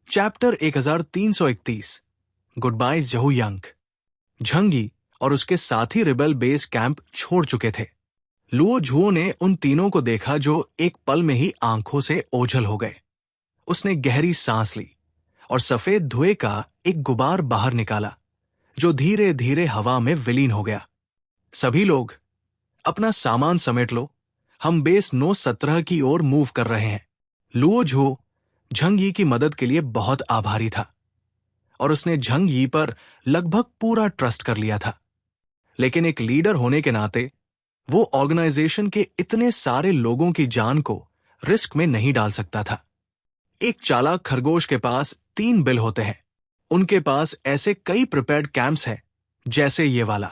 Chapter 1331 goodbye जहुयांग। झंगी और उसके साथी रिबेल बेस कैंप छोड़ चुके थे। लुओ झुओ ने उन तीनों को देखा जो एक पल में ही आंखों से ओझल हो गए। उसने गहरी सांस ली और सफेद धुएं का एक गुबार बाहर निकाला जो धीरे धीरे हवा में विलीन हो गया। सभी लोग अपना सामान समेट लो, हम बेस 917 की ओर मूव कर रहे हैं। लुओ झुओ झंग यी की मदद के लिए बहुत आभारी था और उसने झंग यी पर लगभग पूरा ट्रस्ट कर लिया था। लेकिन एक लीडर होने के नाते वो ऑर्गेनाइजेशन के इतने सारे लोगों की जान को रिस्क में नहीं डाल सकता था। एक चालाक खरगोश के पास 3 बिल होते हैं। उनके पास ऐसे कई प्रिपेयर्ड कैंप्स हैं जैसे ये वाला।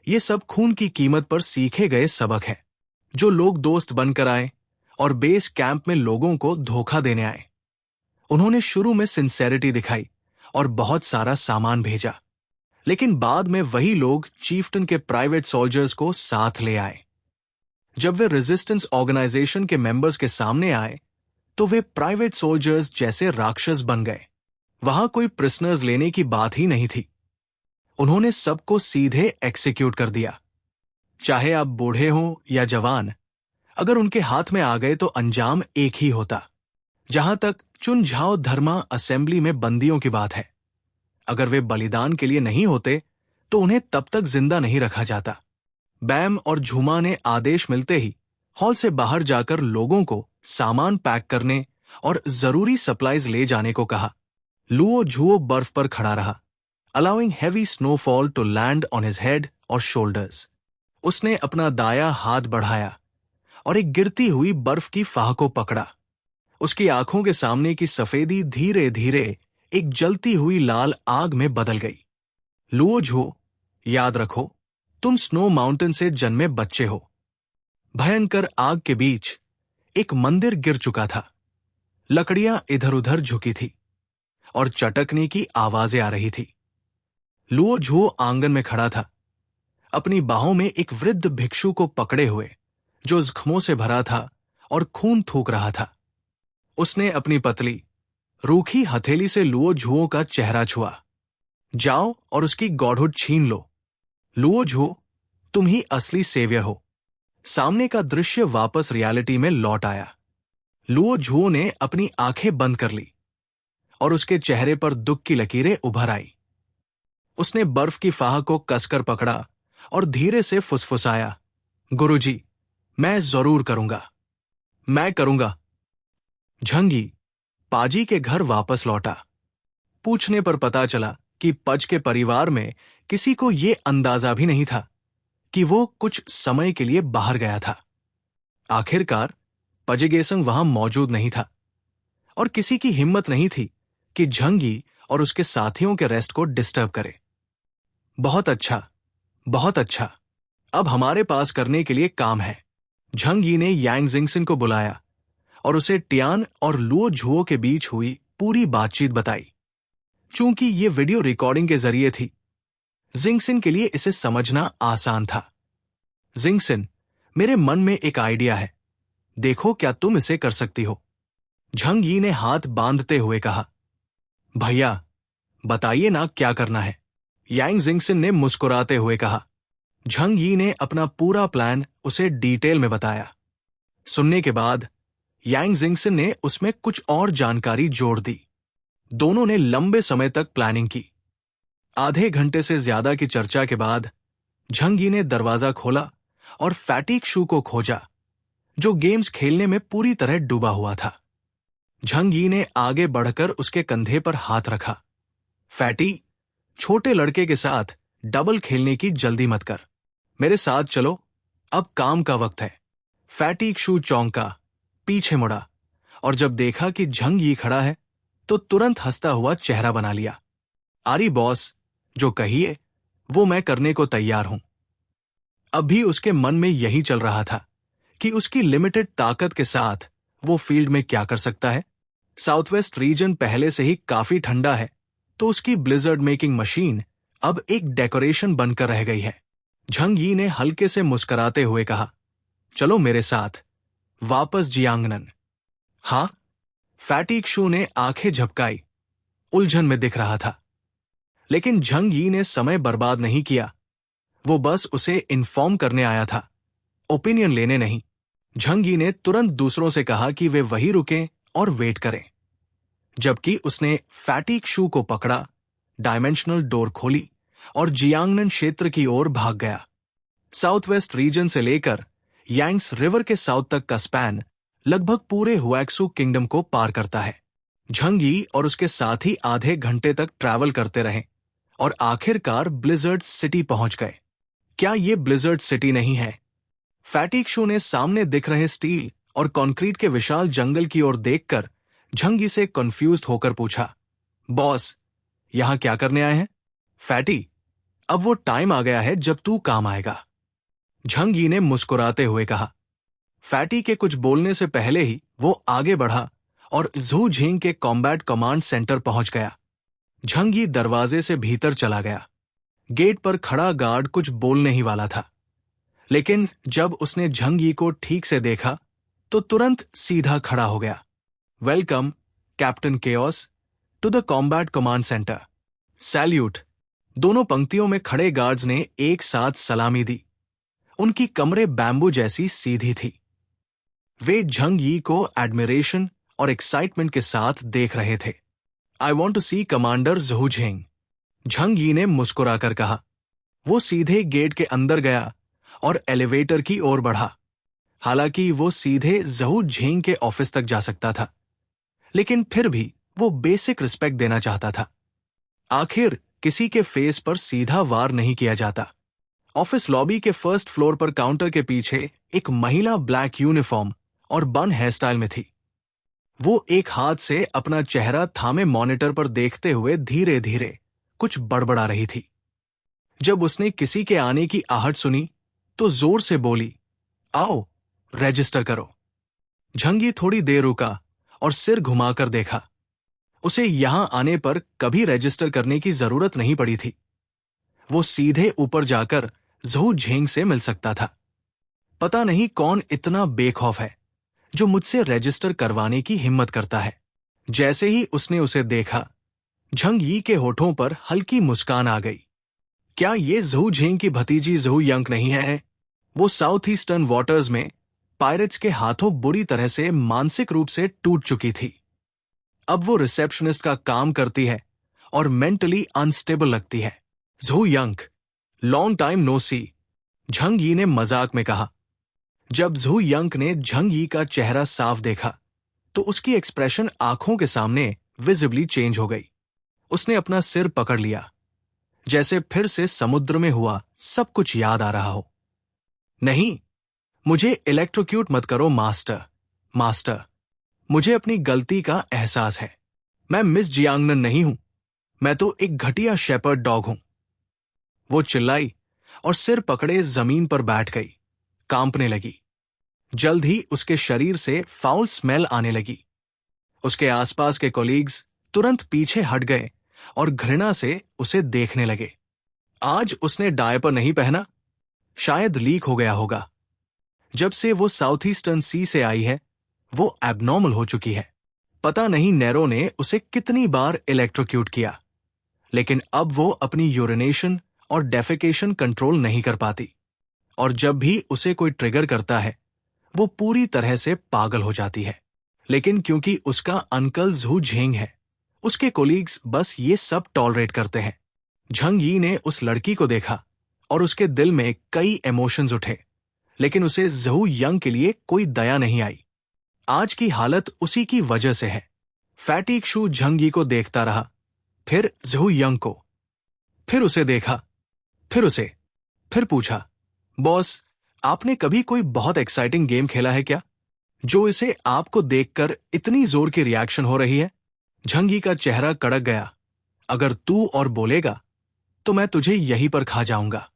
ये सब खून की कीमत पर सीखे गए सबक हैं जो लोग दोस्त बनकर आए और बेस कैंप में लोगों को धोखा देने आए। उन्होंने शुरू में सिंसेरिटी दिखाई और बहुत सारा सामान भेजा, लेकिन बाद में वही लोग चीफ्टन के प्राइवेट सोल्जर्स को साथ ले आए। जब वे रेजिस्टेंस ऑर्गेनाइजेशन के मेंबर्स के सामने आए तो वे प्राइवेट सोल्जर्स जैसे राक्षस बन गए। वहां कोई प्रिजनर्स लेने की बात ही नहीं थी। उन्होंने सबको सीधे एक्सिक्यूट कर दिया। चाहे आप बूढ़े हों या जवान, अगर उनके हाथ में आ गए तो अंजाम एक ही होता। जहां तक चुनझाओ धर्मा असेंबली में बंदियों की बात है, अगर वे बलिदान के लिए नहीं होते तो उन्हें तब तक जिंदा नहीं रखा जाता। बैम और झूमा ने आदेश मिलते ही हॉल से बाहर जाकर लोगों को सामान पैक करने और जरूरी सप्लाईज ले जाने को कहा। लुओ झुओ बर्फ पर खड़ा रहा, allowing heavy snowfall to land on his head और शोल्डर्स। उसने अपना दाया हाथ बढ़ाया और एक गिरती हुई बर्फ की फाह को पकड़ा। उसकी आंखों के सामने की सफेदी धीरे धीरे एक जलती हुई लाल आग में बदल गई। लुओ झुओ, याद रखो, तुम स्नो माउंटेन से जन्मे बच्चे हो। भयंकर आग के बीच एक मंदिर गिर चुका था। लकड़ियां इधर उधर झुकी थी और चटकने की आवाजें आ रही थी। लुओ झुओ आंगन में खड़ा था, अपनी बाहों में एक वृद्ध भिक्षु को पकड़े हुए जो जख्मों से भरा था और खून थूक रहा था। उसने अपनी पतली रूखी हथेली से लुओ झुओ का चेहरा छुआ। जाओ और उसकी गॉडहुड छीन लो। लुओ झुओ, तुम ही असली सेवियर हो। सामने का दृश्य वापस रियलिटी में लौट आया। लुओ झुओ ने अपनी आंखें बंद कर ली और उसके चेहरे पर दुख की लकीरें उभर आई। उसने बर्फ की फाह को कसकर पकड़ा और धीरे से फुसफुसाया, गुरुजी, मैं जरूर करूंगा, मैं करूंगा। झंगी पाजी के घर वापस लौटा। पूछने पर पता चला कि पज के परिवार में किसी को यह अंदाजा भी नहीं था कि वो कुछ समय के लिए बाहर गया था। आखिरकार पजेगेसंग वहां मौजूद नहीं था और किसी की हिम्मत नहीं थी कि झंगी और उसके साथियों के रेस्ट को डिस्टर्ब करे। बहुत अच्छा, बहुत अच्छा, अब हमारे पास करने के लिए काम है। झंग यी ने यांग जिंगसन को बुलाया और उसे टियान और लुओ झुओ के बीच हुई पूरी बातचीत बताई। चूंकि ये वीडियो रिकॉर्डिंग के जरिए थी, जिंगसन के लिए इसे समझना आसान था। जिंगसन, मेरे मन में एक आइडिया है, देखो क्या तुम इसे कर सकती हो। झंग यी ने हाथ बांधते हुए कहा। भैया, बताइए ना क्या करना है, यांग जिंगसन ने मुस्कुराते हुए कहा। झंग यी ने अपना पूरा प्लान उसे डिटेल में बताया। सुनने के बाद यांग जिंगसन ने उसमें कुछ और जानकारी जोड़ दी। दोनों ने लंबे समय तक प्लानिंग की। आधे घंटे से ज्यादा की चर्चा के बाद झंग यी ने दरवाजा खोला और फैटीक शू को खोजा जो गेम्स खेलने में पूरी तरह डूबा हुआ था। झंग यी ने आगे बढ़कर उसके कंधे पर हाथ रखा। फैटी, छोटे लड़के के साथ डबल खेलने की जल्दी मत कर, मेरे साथ चलो, अब काम का वक्त है। फैटीक शू चौंका, पीछे मुड़ा और जब देखा कि झंग यी खड़ा है तो तुरंत हंसता हुआ चेहरा बना लिया। आरी बॉस, जो कहिए वो मैं करने को तैयार हूं। अभी उसके मन में यही चल रहा था कि उसकी लिमिटेड ताकत के साथ वो फील्ड में क्या कर सकता है। साउथवेस्ट रीजन पहले से ही काफी ठंडा है तो उसकी ब्लिजर्ड मेकिंग मशीन अब एक डेकोरेशन बनकर रह गई है। झंग यी ने हल्के से मुस्कुराते हुए कहा, चलो मेरे साथ वापस जियांगनन। हाँ, फैटीक शू ने आंखें झपकाई उलझन में दिख रहा था। लेकिन झंग यी ने समय बर्बाद नहीं किया। वो बस उसे इन्फॉर्म करने आया था, ओपिनियन लेने नहीं। झंग यी ने तुरंत दूसरों से कहा कि वे वहीं रुकें और वेट करें, जबकि उसने फैटीक शू को पकड़ा, डायमेंशनल डोर खोली और जियांगनन क्षेत्र की ओर भाग गया। साउथ वेस्ट रीजन से लेकर यांग्स रिवर के साउथ तक का स्पैन लगभग पूरे हुएक्सू किंगडम को पार करता है। झंग यी और उसके साथी आधे घंटे तक ट्रैवल करते रहे और आखिरकार ब्लिजर्ड सिटी पहुंच गए। क्या ये ब्लिजर्ड सिटी नहीं है? फैटीक शू ने सामने दिख रहे स्टील और कंक्रीट के विशाल जंगल की ओर देखकर झंग यी से कंफ्यूज्ड होकर पूछा, बॉस, यहां क्या करने आए हैं? फैटी, अब वो टाइम आ गया है जब तू काम आएगा, झंग यी ने मुस्कुराते हुए कहा। फैटी के कुछ बोलने से पहले ही वो आगे बढ़ा और झू झिंग के कॉम्बैट कमांड सेंटर पहुंच गया। झंग यी दरवाजे से भीतर चला गया। गेट पर खड़ा गार्ड कुछ बोलने ही वाला था, लेकिन जब उसने झंग यी को ठीक से देखा तो तुरंत सीधा खड़ा हो गया। Welcome captain chaos to the combat command centre. Salute. दोनों पंक्तियों में खड़े गार्ड्स ने एक साथ सलामी दी। उनकी कमरे बैम्बू जैसी सीधी थी। वे झंग यी को एडमिरेशन और एक्साइटमेंट के साथ देख रहे थे। I want to see commander Zhu Xing, Zhang यी ने मुस्कुराकर कहा। वो सीधे गेट के अंदर गया और एलिवेटर की ओर बढ़ा। हालांकि वो सीधे झू झिंग के ऑफिस तक जा सकता था, लेकिन फिर भी वो बेसिक रिस्पेक्ट देना चाहता था। आखिर किसी के फेस पर सीधा वार नहीं किया जाता। ऑफिस लॉबी के फर्स्ट फ्लोर पर काउंटर के पीछे एक महिला ब्लैक यूनिफॉर्म और बन हेयर स्टाइल में थी। वो एक हाथ से अपना चेहरा थामे मॉनिटर पर देखते हुए धीरे धीरे कुछ बड़बड़ा रही थी। जब उसने किसी के आने की आहट सुनी तो जोर से बोली, आओ रजिस्टर करो। झंग यी थोड़ी देर रुका और सिर घुमाकर देखा। उसे यहां आने पर कभी रजिस्टर करने की जरूरत नहीं पड़ी थी। वो सीधे ऊपर जाकर झू झिंग से मिल सकता था। पता नहीं कौन इतना बेखौफ है जो मुझसे रजिस्टर करवाने की हिम्मत करता है। जैसे ही उसने उसे देखा, झंग यी के होठों पर हल्की मुस्कान आ गई। क्या ये झू झिंग की भतीजी झू यंग नहीं है? वो साउथ ईस्टर्न वाटर्स में पायरेट्स के हाथों बुरी तरह से मानसिक रूप से टूट चुकी थी। अब वो रिसेप्शनिस्ट का काम करती है और मेंटली अनस्टेबल लगती है। झू यंग, लॉन्ग टाइम नो सी, झंग यी ने मजाक में कहा। जब झू यंग ने झंग यी का चेहरा साफ देखा तो उसकी एक्सप्रेशन आंखों के सामने विजिबली चेंज हो गई। उसने अपना सिर पकड़ लिया, जैसे फिर से समुद्र में हुआ सब कुछ याद आ रहा हो। नहीं, मुझे इलेक्ट्रोक्यूट मत करो मास्टर, मुझे अपनी गलती का एहसास है। मैं मिस जियांगनन नहीं हूं, मैं तो एक घटिया शेपर्ड डॉग हूं। वो चिल्लाई और सिर पकड़े जमीन पर बैठ गई, कांपने लगी। जल्द ही उसके शरीर से फाउल स्मेल आने लगी। उसके आसपास के कोलीग्स तुरंत पीछे हट गए और घृणा से उसे देखने लगे। आज उसने डायपर नहीं पहना, शायद लीक हो गया होगा। जब से वो साउथ ईस्टर्न सी से आई है, वो एबनॉर्मल हो चुकी है। पता नहीं नेरो ने उसे कितनी बार इलेक्ट्रोक्यूट किया, लेकिन अब वो अपनी यूरिनेशन और डेफेकेशन कंट्रोल नहीं कर पाती, और जब भी उसे कोई ट्रिगर करता है वो पूरी तरह से पागल हो जाती है। लेकिन क्योंकि उसका अंकल झू झिंग है, उसके कोलीग्स बस ये सब टॉलरेट करते हैं। झंग यी ने उस लड़की को देखा और उसके दिल में कई इमोशंस उठे, लेकिन उसे झू यंग के लिए कोई दया नहीं आई। आज की हालत उसी की वजह से है। फैटीक शू झंग यी को देखता रहा, फिर झू यंग को, फिर उसे देखा, फिर पूछा, बॉस, आपने कभी कोई बहुत एक्साइटिंग गेम खेला है क्या, जो इसे आपको देखकर इतनी जोर की रिएक्शन हो रही है? झंग यी का चेहरा कड़क गया। अगर तू और बोलेगा तो मैं तुझे यहीं पर खा जाऊंगा।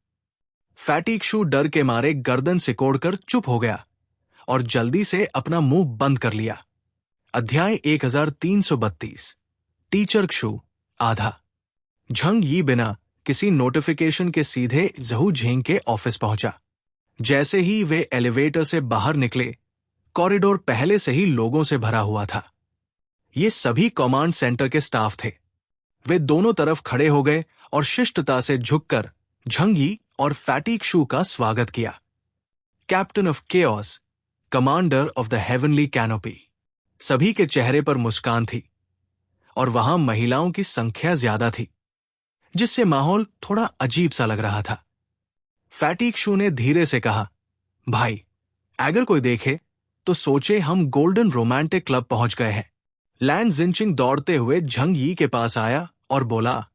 फैटीक शू डर के मारे गर्दन सिकोड़कर चुप हो गया और जल्दी से अपना मुंह बंद कर लिया। अध्याय 1332। टीचर क्षु आधा। झंग यी बिना किसी नोटिफिकेशन के सीधे झू झिंग के ऑफिस पहुंचा। जैसे ही वे एलिवेटर से बाहर निकले, कॉरिडोर पहले से ही लोगों से भरा हुआ था। ये सभी कमांड सेंटर के स्टाफ थे। वे दोनों तरफ खड़े हो गए और शिष्टता से झुककर झंगी और फैटीग शू का स्वागत किया। Captain of chaos, commander of the heavenly canopy. सभी के चेहरे पर मुस्कान थी और वहां महिलाओं की संख्या ज्यादा थी, जिससे माहौल थोड़ा अजीब सा लग रहा था। फैटीग शू ने धीरे से कहा, भाई, अगर कोई देखे तो सोचे हम गोल्डन रोमांटिक क्लब पहुंच गए हैं। लैन जिनचिंग दौड़ते हुए झंग यी के पास आया और बोला,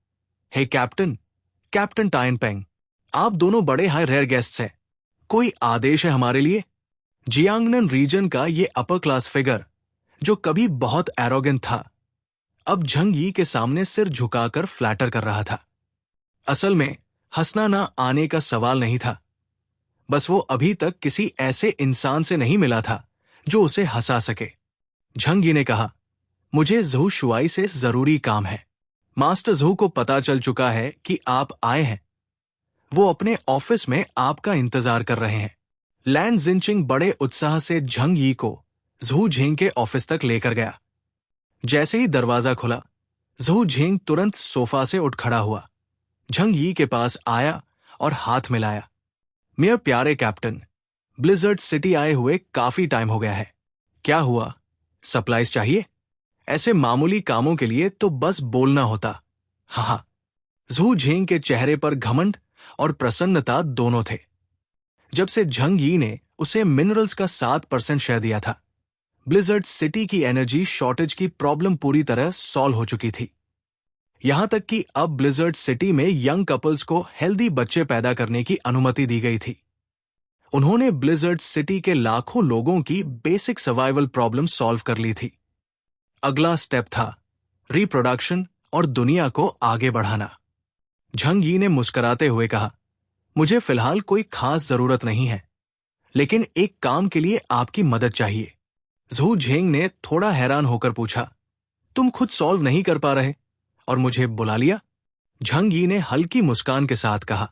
हे कैप्टन, कैप्टन टाइन पेंग, आप दोनों बड़े हाई रेयर गेस्ट्स हैं। कोई आदेश है हमारे लिए? जियांगनन रीजन का ये अपर क्लास फिगर, जो कभी बहुत एरोगेंट था, अब झंग यी के सामने सिर झुकाकर फ्लैटर कर रहा था। असल में हंसना ना आने का सवाल नहीं था, बस वो अभी तक किसी ऐसे इंसान से नहीं मिला था जो उसे हंसा सके। झंग यी ने कहा, मुझे ज़हू शुआई से जरूरी काम है। मास्टर ज़हू को पता चल चुका है कि आप आए हैं। वो अपने ऑफिस में आपका इंतजार कर रहे हैं। लैन जिनचिंग बड़े उत्साह से झंग यी को ज़हू झिंग के ऑफिस तक लेकर गया। जैसे ही दरवाजा खुला, ज़हू झिंग तुरंत सोफा से उठ खड़ा हुआ, झंग यी के पास आया और हाथ मिलाया। मेरे प्यारे कैप्टन, ब्लिजर्ड सिटी आए हुए काफी टाइम हो गया है। क्या हुआ, सप्लाईज चाहिए? ऐसे मामूली कामों के लिए तो बस बोलना होता। हाँ। ज़हू झिंग के चेहरे पर घमंड और प्रसन्नता दोनों थे। जब से झंग यी ने उसे मिनरल्स का 7% शेयर दिया था, ब्लिजर्ड सिटी की एनर्जी शॉर्टेज की प्रॉब्लम पूरी तरह सॉल्व हो चुकी थी। यहां तक कि अब ब्लिजर्ड सिटी में यंग कपल्स को हेल्दी बच्चे पैदा करने की अनुमति दी गई थी। उन्होंने ब्लिजर्ड सिटी के लाखों लोगों की बेसिक सर्वाइवल प्रॉब्लम सॉल्व कर ली थी। अगला स्टेप था रिप्रोडक्शन और दुनिया को आगे बढ़ाना। झंग यी ने मुस्कुराते हुए कहा, मुझे फिलहाल कोई खास जरूरत नहीं है, लेकिन एक काम के लिए आपकी मदद चाहिए। ज़हू झिंग ने थोड़ा हैरान होकर पूछा, तुम खुद सॉल्व नहीं कर पा रहे और मुझे बुला लिया? झंग यी ने हल्की मुस्कान के साथ कहा,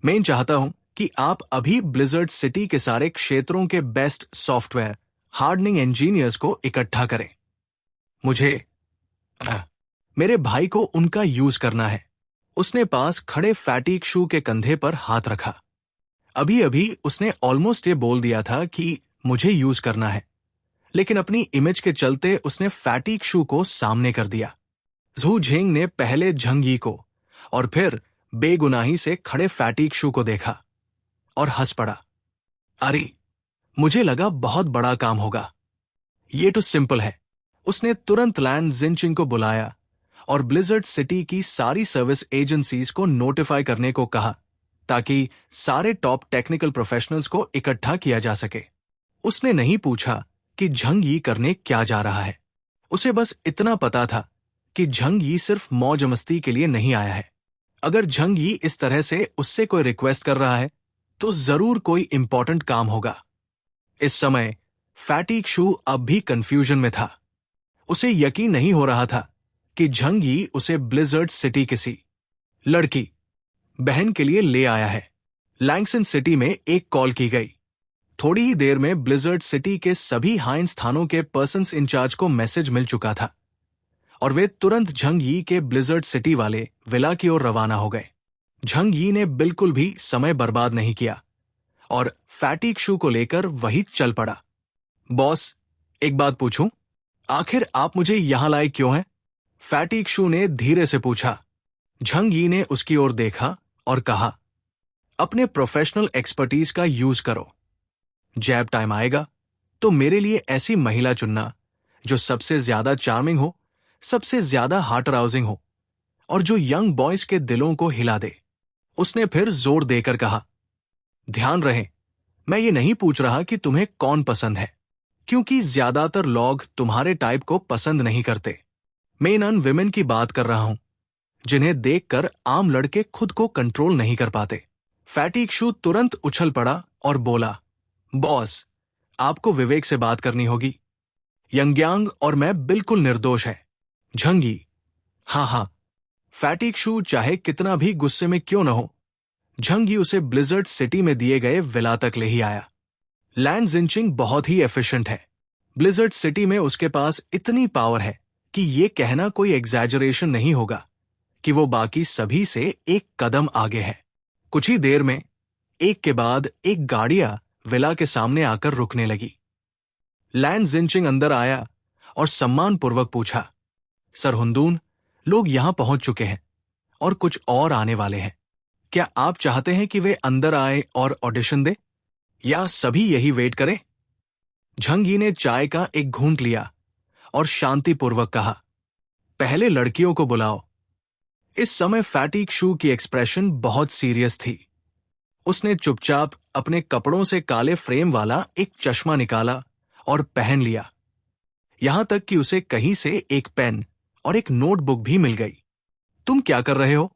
मैं चाहता हूं कि आप अभी ब्लिजर्ड सिटी के सारे क्षेत्रों के बेस्ट सॉफ्टवेयर हार्डनिंग इंजीनियर्स को इकट्ठा करें। मुझे मेरे भाई को उनका यूज करना है। उसने पास खड़े फैटीग शू के कंधे पर हाथ रखा। अभी अभी उसने ऑलमोस्ट ये बोल दिया था कि मुझे यूज करना है, लेकिन अपनी इमेज के चलते उसने फैटीग शू को सामने कर दिया। ज़हू झिंग ने पहले झंग यी को और फिर बेगुनाही से खड़े फैटीग शू को देखा और हंस पड़ा। अरे, मुझे लगा बहुत बड़ा काम होगा। ये तो सिंपल है। उसने तुरंत लैन जिनचिंग को बुलाया और ब्लिजर्ड सिटी की सारी सर्विस एजेंसीज को नोटिफाई करने को कहा, ताकि सारे टॉप टेक्निकल प्रोफेशनल्स को इकट्ठा किया जा सके। उसने नहीं पूछा कि झंग यी करने क्या जा रहा है। उसे बस इतना पता था कि झंग यी सिर्फ मौज मस्ती के लिए नहीं आया है। अगर झंग यी इस तरह से उससे कोई रिक्वेस्ट कर रहा है, तो जरूर कोई इंपॉर्टेंट काम होगा। इस समय फैटीग शू अब भी कंफ्यूजन में था। उसे यकीन नहीं हो रहा था कि झंग यी उसे ब्लिजर्ड सिटी किसी लड़की बहन के लिए ले आया है। लैंगसन सिटी में एक कॉल की गई। थोड़ी ही देर में ब्लिजर्ड सिटी के सभी हाई स्थानों के पर्सन्स इंचार्ज को मैसेज मिल चुका था और वे तुरंत झंग यी के ब्लिजर्ड सिटी वाले विला की ओर रवाना हो गए। झंग यी ने बिल्कुल भी समय बर्बाद नहीं किया और फैटीग शू को लेकर वही चल पड़ा। बॉस, एक बात पूछूं? आखिर आप मुझे यहां लाए क्यों हैं? फैटीग शू ने धीरे से पूछा। झंग यी ने उसकी ओर देखा और कहा, अपने प्रोफेशनल एक्सपर्टीज का यूज करो। जैब टाइम आएगा तो मेरे लिए ऐसी महिला चुनना जो सबसे ज्यादा चार्मिंग हो, सबसे ज्यादा हार्ट अराउजिंग हो और जो यंग बॉयज के दिलों को हिला दे। उसने फिर जोर देकर कहा, ध्यान रहे, मैं ये नहीं पूछ रहा कि तुम्हें कौन पसंद है, क्योंकि ज्यादातर लोग तुम्हारे टाइप को पसंद नहीं करते। मैं इन विमेन की बात कर रहा हूं जिन्हें देखकर आम लड़के खुद को कंट्रोल नहीं कर पाते। फैटीग शू तुरंत उछल पड़ा और बोला, बॉस, आपको विवेक से बात करनी होगी। यंगयांग और मैं बिल्कुल निर्दोष है। झंग यी, हाँ। फैटीग शू चाहे कितना भी गुस्से में क्यों न हो, झंग यी उसे ब्लिजर्ड सिटी में दिए गए विला तक ले ही आया। लैन जिनचिंग बहुत ही एफिशिएंट है। ब्लिजर्ड सिटी में उसके पास इतनी पावर है कि ये कहना कोई एग्जैजरेशन नहीं होगा कि वो बाकी सभी से एक कदम आगे है। कुछ ही देर में एक के बाद एक गाड़ियां विला के सामने आकर रुकने लगी। लैन जिनचिंग अंदर आया और सम्मानपूर्वक पूछा, सर हुंदून, लोग यहां पहुंच चुके हैं और कुछ और आने वाले हैं। क्या आप चाहते हैं कि वे अंदर आए और ऑडिशन दे, या सभी यही वेट करें? झंगी ने चाय का एक घूंट लिया और शांतिपूर्वक कहा, पहले लड़कियों को बुलाओ। इस समय फैटीग शू की एक्सप्रेशन बहुत सीरियस थी। उसने चुपचाप अपने कपड़ों से काले फ्रेम वाला एक चश्मा निकाला और पहन लिया। यहां तक कि उसे कहीं से एक पेन और एक नोटबुक भी मिल गई। तुम क्या कर रहे हो?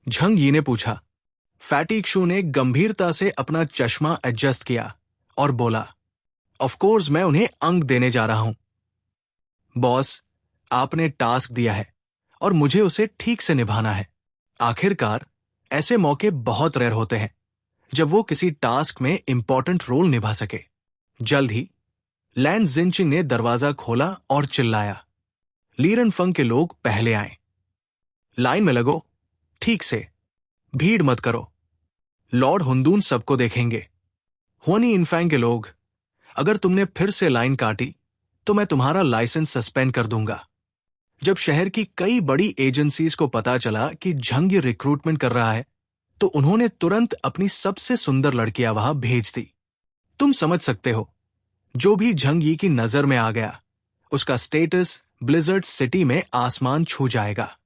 झंग यी ने पूछा। फैटीग शू ने गंभीरता से अपना चश्मा एडजस्ट किया और बोला, ऑफ कोर्स मैं उन्हें अंक देने जा रहा हूं। बॉस, आपने टास्क दिया है और मुझे उसे ठीक से निभाना है। आखिरकार ऐसे मौके बहुत रेयर होते हैं जब वो किसी टास्क में इंपॉर्टेंट रोल निभा सके। जल्द ही लैन जिनचिंग ने दरवाजा खोला और चिल्लाया, लीरन फंग के लोग पहले आए। लाइन में लगो, ठीक से, भीड़ मत करो। लॉर्ड हुंदून सबको देखेंगे। हुआनी इनफैंग के लोग, अगर तुमने फिर से लाइन काटी तो मैं तुम्हारा लाइसेंस सस्पेंड कर दूंगा। जब शहर की कई बड़ी एजेंसीज को पता चला कि झंग ये रिक्रूटमेंट कर रहा है, तो उन्होंने तुरंत अपनी सबसे सुंदर लड़कियां वहां भेज दी। तुम समझ सकते हो, जो भी झंग यी की नजर में आ गया, उसका स्टेटस ब्लिजर्ड सिटी में आसमान छू जाएगा।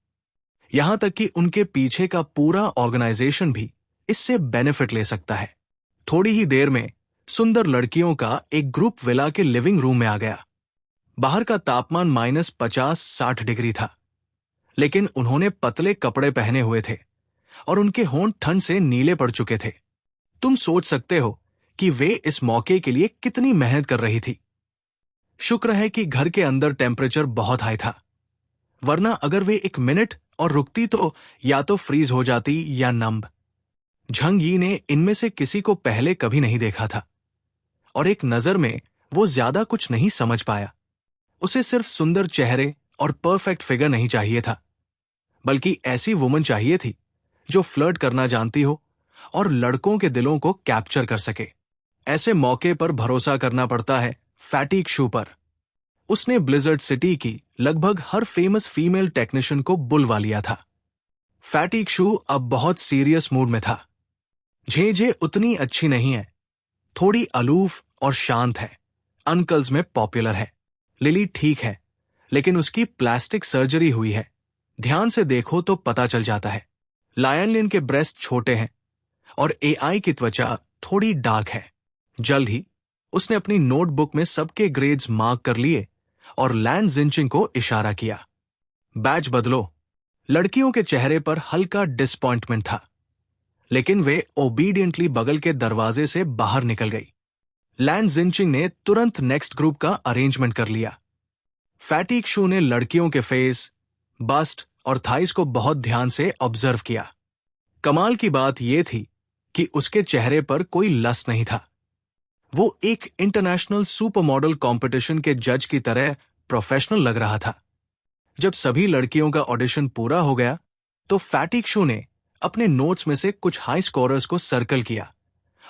यहां तक कि उनके पीछे का पूरा ऑर्गेनाइजेशन भी इससे बेनिफिट ले सकता है। थोड़ी ही देर में सुंदर लड़कियों का एक ग्रुप विला के लिविंग रूम में आ गया। बाहर का तापमान -50-60 डिग्री था, लेकिन उन्होंने पतले कपड़े पहने हुए थे और उनके होंठ ठंड से नीले पड़ चुके थे। तुम सोच सकते हो कि वे इस मौके के लिए कितनी मेहनत कर रही थी। शुक्र है कि घर के अंदर टेम्परेचर बहुत हाई था, वरना अगर वे एक मिनट और रुकती तो या तो फ्रीज हो जाती या नंब। झंग यी ने इनमें से किसी को पहले कभी नहीं देखा था और एक नजर में वो ज्यादा कुछ नहीं समझ पाया। उसे सिर्फ सुंदर चेहरे और परफेक्ट फिगर नहीं चाहिए था, बल्कि ऐसी वुमन चाहिए थी जो फ्लर्ट करना जानती हो और लड़कों के दिलों को कैप्चर कर सके। ऐसे मौके पर भरोसा करना पड़ता है फैटीग शू पर। उसने ब्लिजर्ड सिटी की लगभग हर फेमस फीमेल टेक्नीशियन को बुलवा लिया था। फैटीग शू अब बहुत सीरियस मूड में था। झेझे उतनी अच्छी नहीं है, थोड़ी अलूफ और शांत है, अंकल्स में पॉपुलर है। लिली ठीक है, लेकिन उसकी प्लास्टिक सर्जरी हुई है। ध्यान से देखो तो पता चल जाता है। लायनलिन के ब्रेस्ट छोटे हैं और एआई की त्वचा थोड़ी डार्क है। जल्द ही उसने अपनी नोटबुक में सबके ग्रेड्स मार्क कर लिए और लैन जिनचिंग को इशारा किया, बैच बदलो। लड़कियों के चेहरे पर हल्का डिसअपॉइंटमेंट था, लेकिन वे ओबीडियंटली बगल के दरवाजे से बाहर निकल गई। लैन जिनचिंग ने तुरंत नेक्स्ट ग्रुप का अरेंजमेंट कर लिया। फैटीग शू ने लड़कियों के फेस, बस्ट और थाइस को बहुत ध्यान से ऑब्जर्व किया। कमाल की बात यह थी कि उसके चेहरे पर कोई लस्ट नहीं था। वो एक इंटरनेशनल सुपर मॉडल कॉम्पिटिशन के जज की तरह प्रोफेशनल लग रहा था। जब सभी लड़कियों का ऑडिशन पूरा हो गया, तो फैटीग शू ने अपने नोट्स में से कुछ हाई स्कोरर्स को सर्कल किया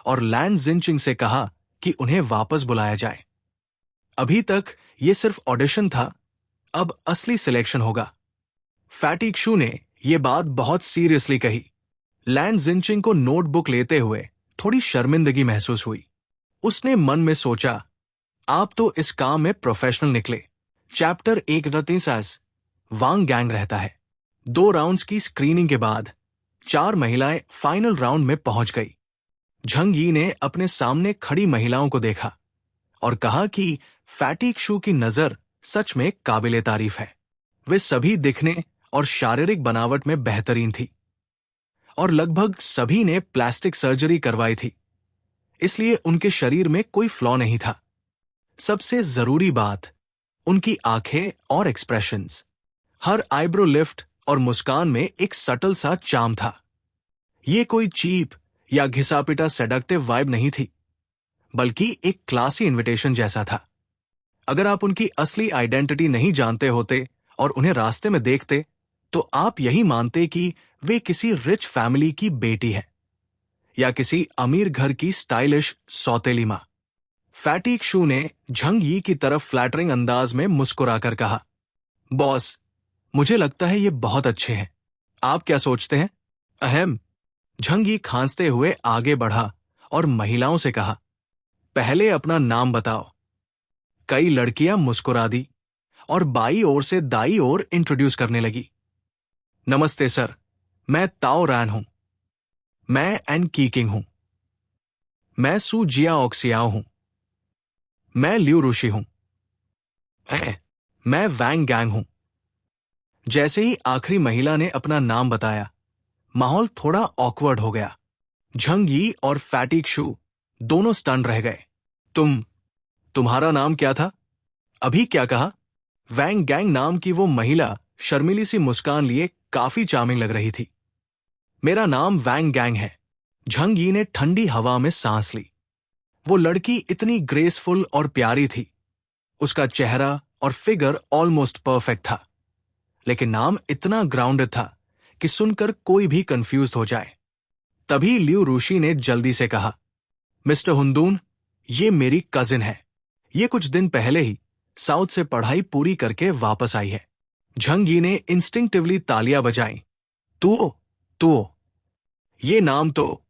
और लैन जिनचिंग से कहा कि उन्हें वापस बुलाया जाए। अभी तक ये सिर्फ ऑडिशन था, अब असली सिलेक्शन होगा। फैटीग शू ने यह बात बहुत सीरियसली कही। लैन जिनचिंग को नोटबुक लेते हुए थोड़ी शर्मिंदगी महसूस हुई। उसने मन में सोचा, आप तो इस काम में प्रोफेशनल निकले। चैप्टर 1 वांग गैंग रहता है। 2 राउंड्स की स्क्रीनिंग के बाद 4 महिलाएं फाइनल राउंड में पहुंच गई। झंग यी ने अपने सामने खड़ी महिलाओं को देखा और कहा कि फैटीग शू की नजर सच में काबिले तारीफ है। वे सभी दिखने और शारीरिक बनावट में बेहतरीन थी और लगभग सभी ने प्लास्टिक सर्जरी करवाई थी, इसलिए उनके शरीर में कोई फ्लॉ नहीं था। सबसे जरूरी बात, उनकी आंखें और एक्सप्रेशंस। हर आईब्रो लिफ्ट और मुस्कान में एक सटल सा चार्म था। ये कोई चीप या घिसा-पिटा सेडक्टिव वाइब नहीं थी, बल्कि एक क्लासी इनविटेशन जैसा था। अगर आप उनकी असली आइडेंटिटी नहीं जानते होते और उन्हें रास्ते में देखते, तो आप यही मानते कि वे किसी रिच फैमिली की बेटी है या किसी अमीर घर की स्टाइलिश सौतेली मां। फैटीक शू ने झंग यी की तरफ फ्लैटरिंग अंदाज में मुस्कुराकर कहा, बॉस, मुझे लगता है ये बहुत अच्छे हैं। आप क्या सोचते हैं? अहम। झंग यी खांसते हुए आगे बढ़ा और महिलाओं से कहा, पहले अपना नाम बताओ। कई लड़कियां मुस्कुरा दी और बाई ओर से दाई ओर इंट्रोड्यूस करने लगी। नमस्ते सर, मैं ताओ रैन हूं। मैं एन कीकिंग हूं। मैं सू जिया ऑक्सियाओ हूं। मैं ल्यू रुशी हूं। मैं वैंग गैंग हूं। जैसे ही आखिरी महिला ने अपना नाम बताया, माहौल थोड़ा ऑकवर्ड हो गया। झंग यी और फैटीक शू दोनों स्टन रह गए। तुम्हारा नाम क्या था? अभी क्या कहा? वैंग गैंग नाम की वो महिला शर्मीली सी मुस्कान लिए काफी चार्मिंग लग रही थी। मेरा नाम वैंग गैंग है। झंग यी ने ठंडी हवा में सांस ली। वो लड़की इतनी ग्रेसफुल और प्यारी थी। उसका चेहरा और फिगर ऑलमोस्ट परफेक्ट था, लेकिन नाम इतना ग्राउंडेड था कि सुनकर कोई भी कंफ्यूज हो जाए। तभी ल्यू रूशी ने जल्दी से कहा, मिस्टर हुंदून, ये मेरी कजिन है। ये कुछ दिन पहले ही साउथ से पढ़ाई पूरी करके वापस आई है। झंग यी ने इंस्टिंक्टिवली तालियां बजाई। तुओ, ये नाम तो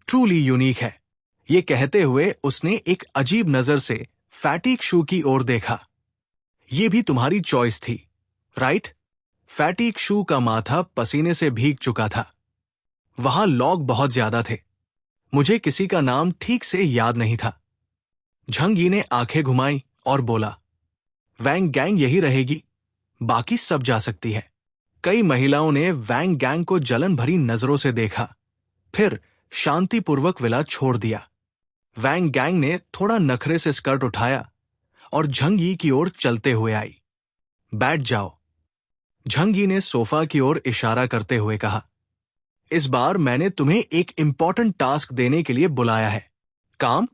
ट्रूली यूनिक है। ये कहते हुए उसने एक अजीब नजर से फैटीक शू की ओर देखा। ये भी तुम्हारी चॉइस थी, राइट? फैटीक शू का माथा पसीने से भीग चुका था। वहां लोग बहुत ज्यादा थे। मुझे किसी का नाम ठीक से याद नहीं था। झंग यी ने आंखें घुमाई और बोला, वैंग गैंग यही रहेगी, बाकी सब जा सकती है। कई महिलाओं ने वैंग गैंग को जलन भरी नजरों से देखा, फिर शांतिपूर्वक विला छोड़ दिया। वैंग गैंग ने थोड़ा नखरे से स्कर्ट उठाया और झंग यी की ओर चलते हुए आई। बैठ जाओ। झंग यी ने सोफा की ओर इशारा करते हुए कहा, इस बार मैंने तुम्हें एक इंपॉर्टेंट टास्क देने के लिए बुलाया है। काम?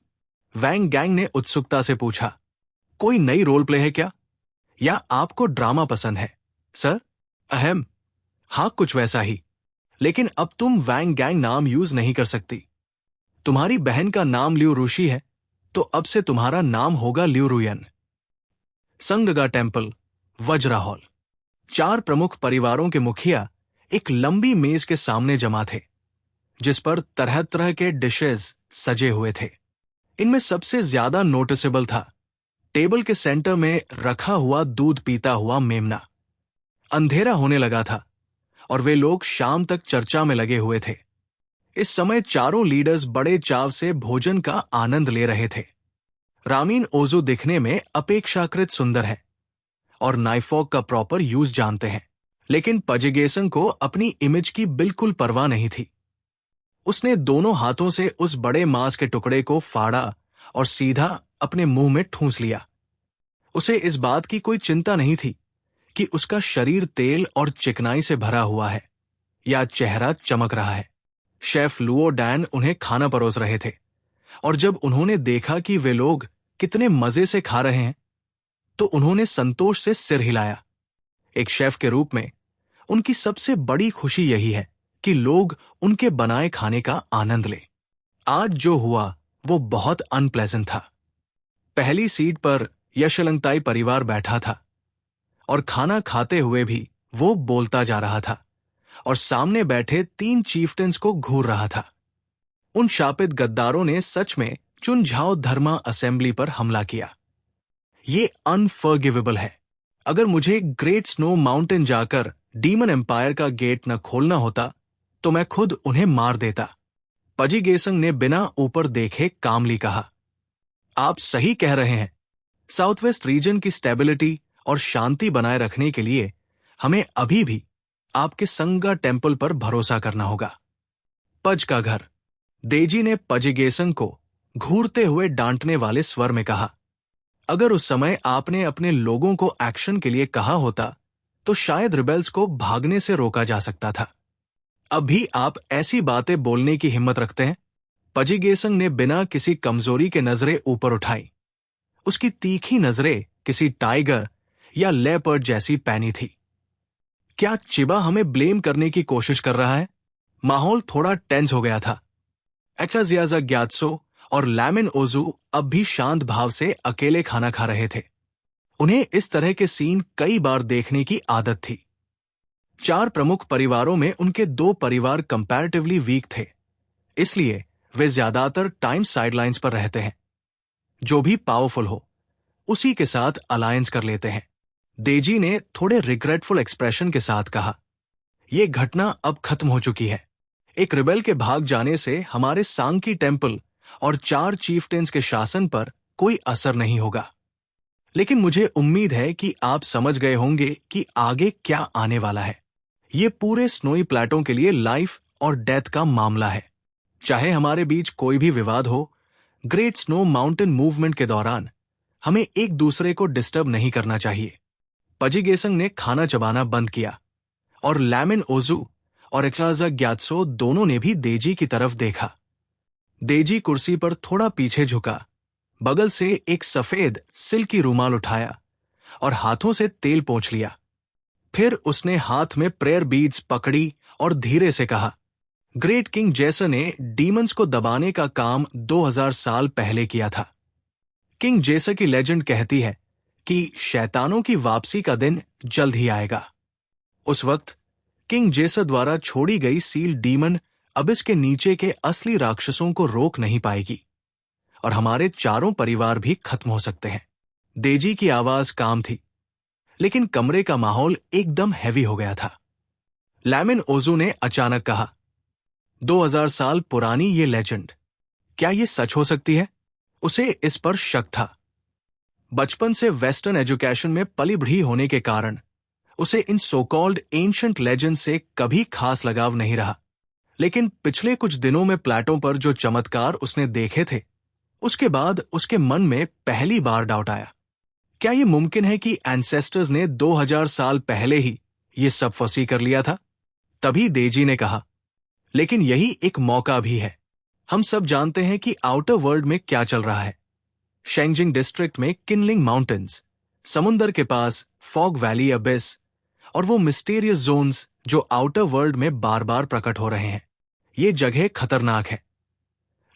वैंग गैंग ने उत्सुकता से पूछा। कोई नई रोल प्ले है क्या, या आपको ड्रामा पसंद है? सर, अहम। हाँ, कुछ वैसा ही, लेकिन अब तुम वैंग गैंग नाम यूज नहीं कर सकती। तुम्हारी बहन का नाम ल्यू रूशी है, तो अब से तुम्हारा नाम होगा ल्यू रुयन। संगगा टेम्पल, वज्रा हॉल। 4 प्रमुख परिवारों के मुखिया एक लंबी मेज के सामने जमा थे, जिस पर तरह तरह के डिशेस सजे हुए थे। इनमें सबसे ज्यादा नोटिसेबल था टेबल के सेंटर में रखा हुआ दूध पीता हुआ मेमना। अंधेरा होने लगा था और वे लोग शाम तक चर्चा में लगे हुए थे। इस समय चारों लीडर्स बड़े चाव से भोजन का आनंद ले रहे थे। रामीन ओजू दिखने में अपेक्षाकृत सुंदर है और नाइफॉक का प्रॉपर यूज जानते हैं, लेकिन पजिगेसन को अपनी इमेज की बिल्कुल परवाह नहीं थी। उसने दोनों हाथों से उस बड़े मांस के टुकड़े को फाड़ा और सीधा अपने मुंह में ठूंस लिया। उसे इस बात की कोई चिंता नहीं थी कि उसका शरीर तेल और चिकनाई से भरा हुआ है या चेहरा चमक रहा है। शेफ लुओ डैन उन्हें खाना परोस रहे थे, और जब उन्होंने देखा कि वे लोग कितने मजे से खा रहे हैं, तो उन्होंने संतोष से सिर हिलाया। एक शेफ के रूप में उनकी सबसे बड़ी खुशी यही है कि लोग उनके बनाए खाने का आनंद लें। आज जो हुआ वो बहुत अनप्लेजेंट था। पहली सीट पर यशलंगताई परिवार बैठा था और खाना खाते हुए भी वो बोलता जा रहा था और सामने बैठे 3 चीफ्टेंस को घूर रहा था। उन शापित गद्दारों ने सच में चुनझाओ धर्मा असेंबली पर हमला किया। ये अनफॉरगिवेबल है। अगर मुझे ग्रेट स्नो माउंटेन जाकर डीमन एम्पायर का गेट न खोलना होता तो मैं खुद उन्हें मार देता। पजिगेसंग ने बिना ऊपर देखे कामली कहा, आप सही कह रहे हैं। साउथ वेस्ट रीजन की स्टेबिलिटी और शांति बनाए रखने के लिए हमें अभी भी आपके संगा टेम्पल पर भरोसा करना होगा। पज का घर। देजी ने पजिगेसंग को घूरते हुए डांटने वाले स्वर में कहा, अगर उस समय आपने अपने लोगों को एक्शन के लिए कहा होता तो शायद रिबेल्स को भागने से रोका जा सकता था। अब भी आप ऐसी बातें बोलने की हिम्मत रखते हैं? पजिगेसंग ने बिना किसी कमजोरी के नजरें ऊपर उठाई। उसकी तीखी नजरें किसी टाइगर या लेपर्ड जैसी पैनी थी। क्या चिबा हमें ब्लेम करने की कोशिश कर रहा है? माहौल थोड़ा टेंस हो गया था। एचाजियाजा ग्यात्सो और लैमिन ओजू अब भी शांत भाव से अकेले खाना खा रहे थे। उन्हें इस तरह के सीन कई बार देखने की आदत थी। 4 प्रमुख परिवारों में उनके 2 परिवार कंपैरेटिवली वीक थे, इसलिए वे ज्यादातर टाइम साइडलाइंस पर रहते हैं। जो भी पावरफुल हो उसी के साथ अलायंस कर लेते हैं। देजी ने थोड़े रिग्रेटफुल एक्सप्रेशन के साथ कहा, यह घटना अब खत्म हो चुकी है। एक रिबेल के भाग जाने से हमारे सांकी टेम्पल और 4 चीफटेन्स के शासन पर कोई असर नहीं होगा। लेकिन मुझे उम्मीद है कि आप समझ गए होंगे कि आगे क्या आने वाला है। ये पूरे स्नोई प्लेटों के लिए लाइफ और डेथ का मामला है। चाहे हमारे बीच कोई भी विवाद हो, ग्रेट स्नो माउंटेन मूवमेंट के दौरान हमें एक दूसरे को डिस्टर्ब नहीं करना चाहिए। पजिगेसंग ने खाना चबाना बंद किया और लैमिन ओजू और एचाजा ग्यात्सो दोनों ने भी देजी की तरफ देखा। देजी कुर्सी पर थोड़ा पीछे झुका, बगल से एक सफेद सिल्की रुमाल उठाया और हाथों से तेल पोंछ लिया। फिर उसने हाथ में प्रेयर बीड्स पकड़ी और धीरे से कहा, ग्रेट किंग जेसर ने डीमंस को दबाने का काम 2000 साल पहले किया था। किंग जेसर की लेजेंड कहती है कि शैतानों की वापसी का दिन जल्द ही आएगा। उस वक्त किंग जेसर द्वारा छोड़ी गई सील डीमन अबिस के नीचे के असली राक्षसों को रोक नहीं पाएगी और हमारे 4 परिवार भी खत्म हो सकते हैं। देजी की आवाज काम थी, लेकिन कमरे का माहौल एकदम हैवी हो गया था। लैमिन ओजू ने अचानक कहा, 2000 साल पुरानी ये लेजेंड, क्या ये सच हो सकती है? उसे इस पर शक था। बचपन से वेस्टर्न एजुकेशन में पली बढ़ी होने के कारण उसे इन सो कॉल्ड एंशिएंट लेजेंड से कभी खास लगाव नहीं रहा। लेकिन पिछले कुछ दिनों में प्लेटों पर जो चमत्कार उसने देखे थे, उसके बाद उसके मन में पहली बार डाउट आया। क्या यह मुमकिन है कि एंसेस्टर्स ने 2000 साल पहले ही ये सब फसी कर लिया था? तभी देजी ने कहा, लेकिन यही एक मौका भी है। हम सब जानते हैं कि आउटर वर्ल्ड में क्या चल रहा है। शेंगजिंग डिस्ट्रिक्ट में किनलिंग माउंटेन्स, समुंदर के पास फॉग वैली अबिस और वो मिस्टीरियस जोन्स जो आउटर वर्ल्ड में बार बार प्रकट हो रहे हैं। ये जगह खतरनाक है,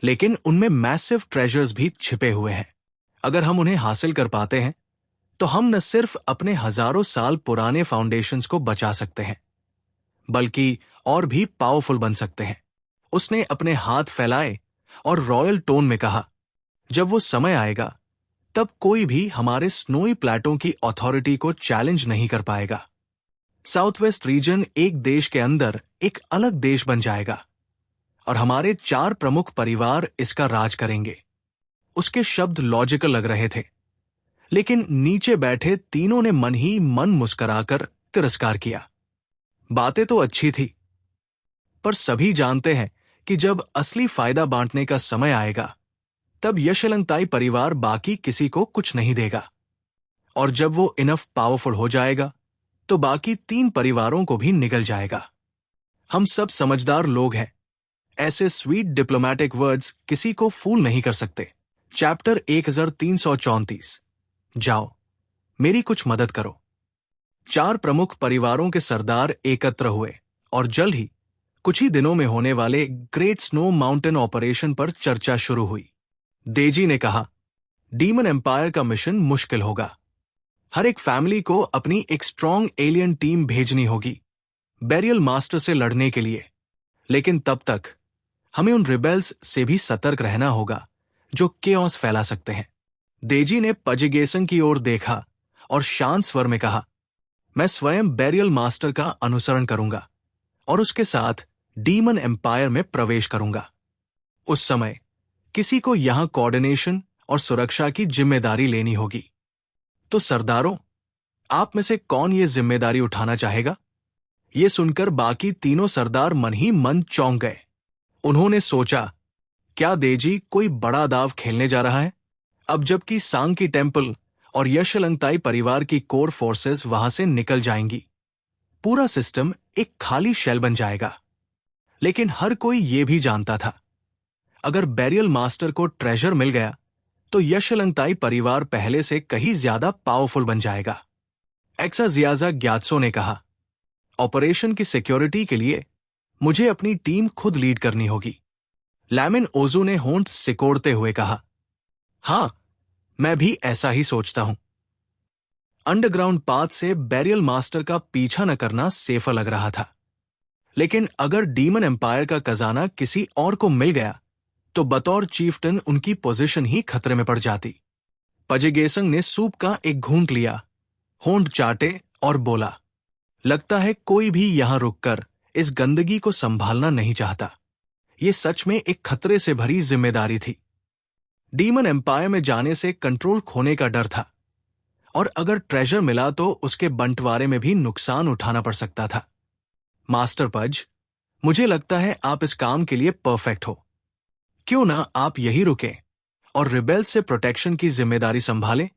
लेकिन उनमें मैसिव ट्रेजर्स भी छिपे हुए हैं। अगर हम उन्हें हासिल कर पाते हैं तो हम न सिर्फ अपने हजारों साल पुराने फाउंडेशंस को बचा सकते हैं, बल्कि और भी पावरफुल बन सकते हैं। उसने अपने हाथ फैलाए और रॉयल टोन में कहा, जब वो समय आएगा तब कोई भी हमारे स्नोई प्लेटों की अथॉरिटी को चैलेंज नहीं कर पाएगा। साउथ वेस्ट रीजन एक देश के अंदर एक अलग देश बन जाएगा और हमारे 4 प्रमुख परिवार इसका राज करेंगे। उसके शब्द लॉजिकल लग रहे थे, लेकिन नीचे बैठे तीनों ने मन ही मन मुस्कुराकर तिरस्कार किया। बातें तो अच्छी थी, पर सभी जानते हैं कि जब असली फायदा बांटने का समय आएगा तब यशलंगताई परिवार बाकी किसी को कुछ नहीं देगा, और जब वो इनफ पावरफुल हो जाएगा तो बाकी 3 परिवारों को भी निगल जाएगा। हम सब समझदार लोग हैं, ऐसे स्वीट डिप्लोमैटिक वर्ड्स किसी को फूल नहीं कर सकते। चैप्टर 1334। जाओ, मेरी कुछ मदद करो। 4 प्रमुख परिवारों के सरदार एकत्र हुए और जल्द ही कुछ ही दिनों में होने वाले ग्रेट स्नो माउंटेन ऑपरेशन पर चर्चा शुरू हुई। देजी ने कहा, डीमन एम्पायर का मिशन मुश्किल होगा। हर एक फैमिली को अपनी एक स्ट्रॉन्ग एलियन टीम भेजनी होगी बैरियल मास्टर से लड़ने के लिए, लेकिन तब तक हमें उन रिबेल्स से भी सतर्क रहना होगा जो केओस फैला सकते हैं। देजी ने पजिगेसंग की ओर देखा और शांत स्वर में कहा, मैं स्वयं बैरियल मास्टर का अनुसरण करूंगा और उसके साथ डीमन एम्पायर में प्रवेश करूंगा। उस समय किसी को यहां कोऑर्डिनेशन और सुरक्षा की जिम्मेदारी लेनी होगी। तो सरदारों, आप में से कौन ये जिम्मेदारी उठाना चाहेगा? ये सुनकर बाकी तीनों सरदार मन ही मन चौंक गए। उन्होंने सोचा, क्या देजी कोई बड़ा दाव खेलने जा रहा है? अब जबकि सांकी टेम्पल और यशलंगताई परिवार की कोर फोर्सेस वहां से निकल जाएंगी, पूरा सिस्टम एक खाली शेल बन जाएगा। लेकिन हर कोई ये भी जानता था, अगर बैरियल मास्टर को ट्रेजर मिल गया तो यशलंगताई परिवार पहले से कहीं ज्यादा पावरफुल बन जाएगा। एक्साजियाजा ग्यात्सो ने कहा, ऑपरेशन की सिक्योरिटी के लिए मुझे अपनी टीम खुद लीड करनी होगी। लैमिन ओजू ने होंठ सिकोड़ते हुए कहा, हां, मैं भी ऐसा ही सोचता हूं। अंडरग्राउंड पाथ से बैरियल मास्टर का पीछा न करना सेफर लग रहा था, लेकिन अगर डीमन एम्पायर का खजाना किसी और को मिल गया तो बतौर चीफ्टन उनकी पोजीशन ही खतरे में पड़ जाती। पजेगेसंग ने सूप का एक घूंट लिया, होंठ चाटे और बोला, लगता है कोई भी यहां रुककर इस गंदगी को संभालना नहीं चाहता। यह सच में एक खतरे से भरी जिम्मेदारी थी। डीमन एम्पायर में जाने से कंट्रोल खोने का डर था, और अगर ट्रेजर मिला तो उसके बंटवारे में भी नुकसान उठाना पड़ सकता था। मास्टर पज, मुझे लगता है आप इस काम के लिए परफेक्ट हो। क्यों ना आप यही रुके और रिबेल से प्रोटेक्शन की जिम्मेदारी संभालें?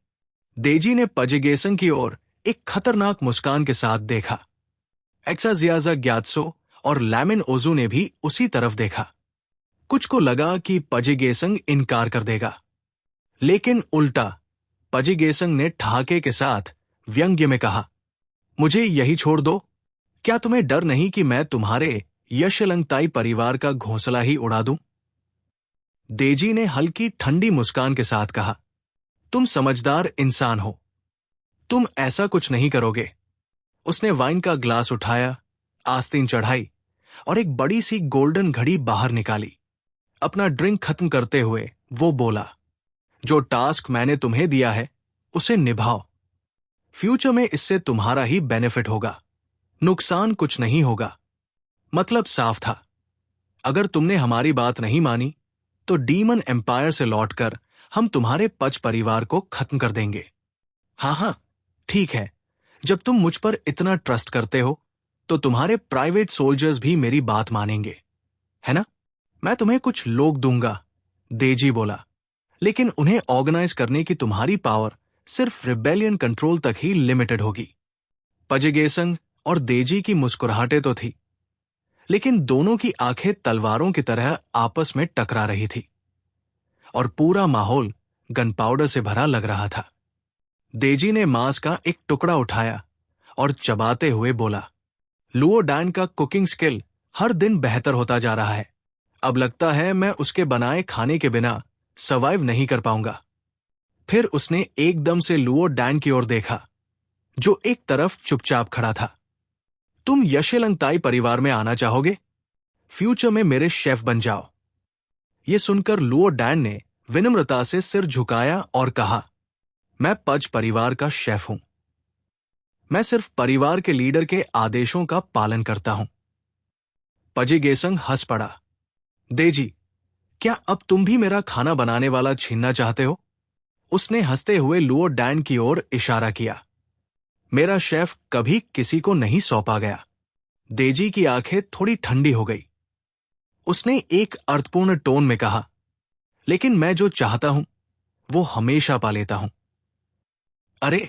देजी ने पजेगेसंग की ओर एक खतरनाक मुस्कान के साथ देखा। एक्साजियाजा ग्यात्सो और लैमिन ओजू ने भी उसी तरफ देखा। कुछ को लगा कि पजेगेसंग इनकार कर देगा, लेकिन उल्टा पजेगेसंग ने ठहाके के साथ व्यंग्य में कहा, मुझे यही छोड़ दो। क्या तुम्हें डर नहीं कि मैं तुम्हारे यशलंगताई परिवार का घोंसला ही उड़ा दूं? देजी ने हल्की ठंडी मुस्कान के साथ कहा, तुम समझदार इंसान हो, तुम ऐसा कुछ नहीं करोगे। उसने वाइन का ग्लास उठाया, आस्तीन चढ़ाई और एक बड़ी सी गोल्डन घड़ी बाहर निकाली। अपना ड्रिंक खत्म करते हुए वो बोला, जो टास्क मैंने तुम्हें दिया है उसे निभाओ। फ्यूचर में इससे तुम्हारा ही बेनिफिट होगा, नुकसान कुछ नहीं होगा। मतलब साफ था, अगर तुमने हमारी बात नहीं मानी तो डीमन एम्पायर से लौटकर हम तुम्हारे पच परिवार को खत्म कर देंगे। हाँ, ठीक है, जब तुम मुझ पर इतना ट्रस्ट करते हो तो तुम्हारे प्राइवेट सोल्जर्स भी मेरी बात मानेंगे, है ना? मैं तुम्हें कुछ लोग दूंगा, देजी बोला, लेकिन उन्हें ऑर्गेनाइज करने की तुम्हारी पावर सिर्फ रिबेलियन कंट्रोल तक ही लिमिटेड होगी। पजेगेसंग और देजी की मुस्कुराहटें तो थी, लेकिन दोनों की आंखें तलवारों की तरह आपस में टकरा रही थी और पूरा माहौल गन पाउडर से भरा लग रहा था। देजी ने मांस का एक टुकड़ा उठाया और चबाते हुए बोला, लुओ डैन का कुकिंग स्किल हर दिन बेहतर होता जा रहा है। अब लगता है मैं उसके बनाए खाने के बिना सर्वाइव नहीं कर पाऊंगा। फिर उसने एकदम से लुओ डैन की ओर देखा, जो एक तरफ चुपचाप खड़ा था। तुम यशलंगताई परिवार में आना चाहोगे? फ्यूचर में मेरे शेफ बन जाओ। यह सुनकर लुओ डैन ने विनम्रता से सिर झुकाया और कहा, मैं पज परिवार का शेफ हूं। मैं सिर्फ परिवार के लीडर के आदेशों का पालन करता हूं। पजेगेसंग हंस पड़ा। देजी, क्या अब तुम भी मेरा खाना बनाने वाला छीनना चाहते हो? उसने हंसते हुए लुओ डैन की ओर इशारा किया। मेरा शेफ कभी किसी को नहीं सौंपा गया। देजी की आंखें थोड़ी ठंडी हो गई। उसने एक अर्थपूर्ण टोन में कहा, लेकिन मैं जो चाहता हूं वो हमेशा पा लेता हूं। अरे,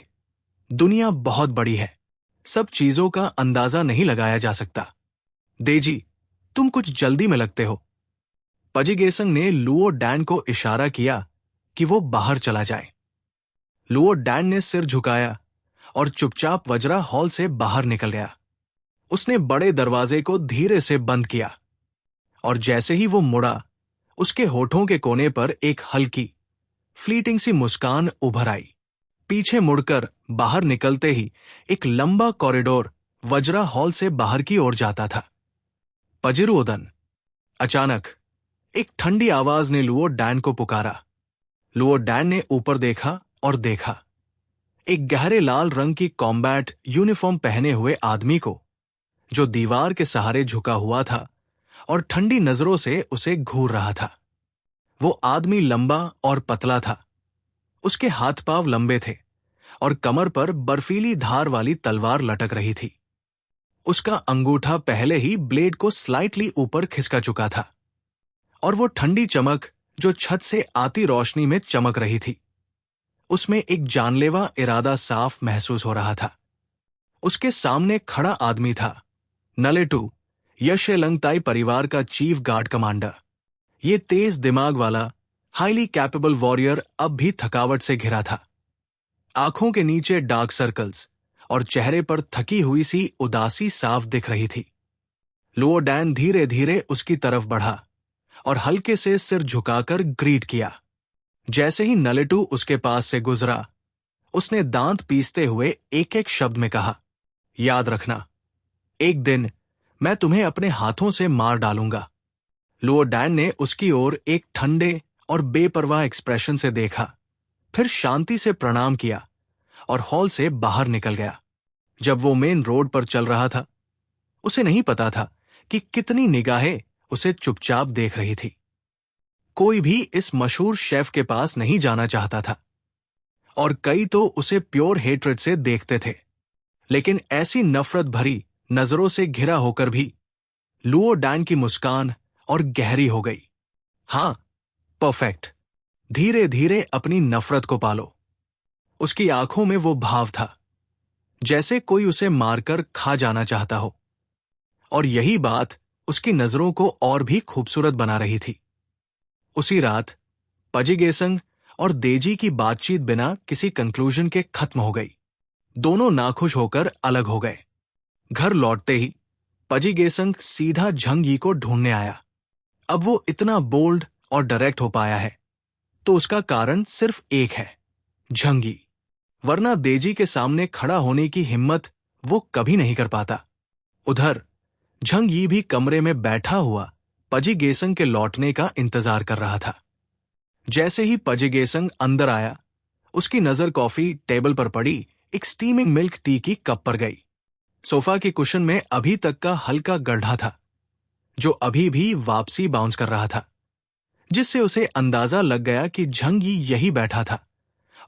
दुनिया बहुत बड़ी है, सब चीजों का अंदाजा नहीं लगाया जा सकता। देजी, तुम कुछ जल्दी में लगते हो। पजेगेसंग ने लुओ डैन को इशारा किया कि वो बाहर चला जाए। लुओ डैन ने सिर झुकाया और चुपचाप वज्रा हॉल से बाहर निकल गया। उसने बड़े दरवाजे को धीरे से बंद किया और जैसे ही वो मुड़ा, उसके होठों के कोने पर एक हल्की फ्लीटिंग सी मुस्कान उभर आई। पीछे मुड़कर बाहर निकलते ही एक लंबा कॉरिडोर वज्रा हॉल से बाहर की ओर जाता था। पजिरुओदन। अचानक एक ठंडी आवाज ने लुओ डैन को पुकारा। लुओ डैन ने ऊपर देखा और देखा एक गहरे लाल रंग की कॉम्बैट यूनिफॉर्म पहने हुए आदमी को, जो दीवार के सहारे झुका हुआ था और ठंडी नजरों से उसे घूर रहा था। वो आदमी लंबा और पतला था। उसके हाथ पांव लंबे थे और कमर पर बर्फीली धार वाली तलवार लटक रही थी। उसका अंगूठा पहले ही ब्लेड को स्लाइटली ऊपर खिसका चुका था और वो ठंडी चमक जो छत से आती रोशनी में चमक रही थी, उसमें एक जानलेवा इरादा साफ महसूस हो रहा था। उसके सामने खड़ा आदमी था नलेटू, यशलंगताई परिवार का चीफ गार्ड कमांडर। ये तेज दिमाग वाला, हाईली कैपेबल वॉरियर अब भी थकावट से घिरा था। आंखों के नीचे डार्क सर्कल्स और चेहरे पर थकी हुई सी उदासी साफ दिख रही थी। लुओ डैन धीरे धीरे उसकी तरफ बढ़ा और हल्के से सिर झुकाकर ग्रीट किया। जैसे ही नलेटू उसके पास से गुजरा, उसने दांत पीसते हुए एक एक शब्द में कहा, याद रखना, एक दिन मैं तुम्हें अपने हाथों से मार डालूंगा। लुओ डैन ने उसकी ओर एक ठंडे और बेपरवाह एक्सप्रेशन से देखा, फिर शांति से प्रणाम किया और हॉल से बाहर निकल गया। जब वो मेन रोड पर चल रहा था, उसे नहीं पता था कि कितनी निगाहें उसे चुपचाप देख रही थी। कोई भी इस मशहूर शेफ के पास नहीं जाना चाहता था और कई तो उसे प्योर हेट्रेड से देखते थे, लेकिन ऐसी नफरत भरी नजरों से घिरा होकर भी लुओ डैन की मुस्कान और गहरी हो गई। हां, परफेक्ट। धीरे धीरे अपनी नफरत को पालो। उसकी आंखों में वो भाव था जैसे कोई उसे मारकर खा जाना चाहता हो, और यही बात उसकी नजरों को और भी खूबसूरत बना रही थी। उसी रात पजिगेसंग और देजी की बातचीत बिना किसी कंक्लूजन के खत्म हो गई। दोनों नाखुश होकर अलग हो गए। घर लौटते ही पजिगेसंग सीधा झंगी को ढूंढने आया। अब वो इतना बोल्ड और डायरेक्ट हो पाया है तो उसका कारण सिर्फ एक है, झंगी। वरना देजी के सामने खड़ा होने की हिम्मत वो कभी नहीं कर पाता। उधर झंगी भी कमरे में बैठा हुआ पजिगेसंग के लौटने का इंतजार कर रहा था। जैसे ही पजिगेसंग अंदर आया, उसकी नजर कॉफी टेबल पर पड़ी एक स्टीमिंग मिल्क टी की कप पर गई। सोफा के कुशन में अभी तक का हल्का गड्ढा था जो अभी भी वापसी बाउंस कर रहा था, जिससे उसे अंदाजा लग गया कि झंगी यही बैठा था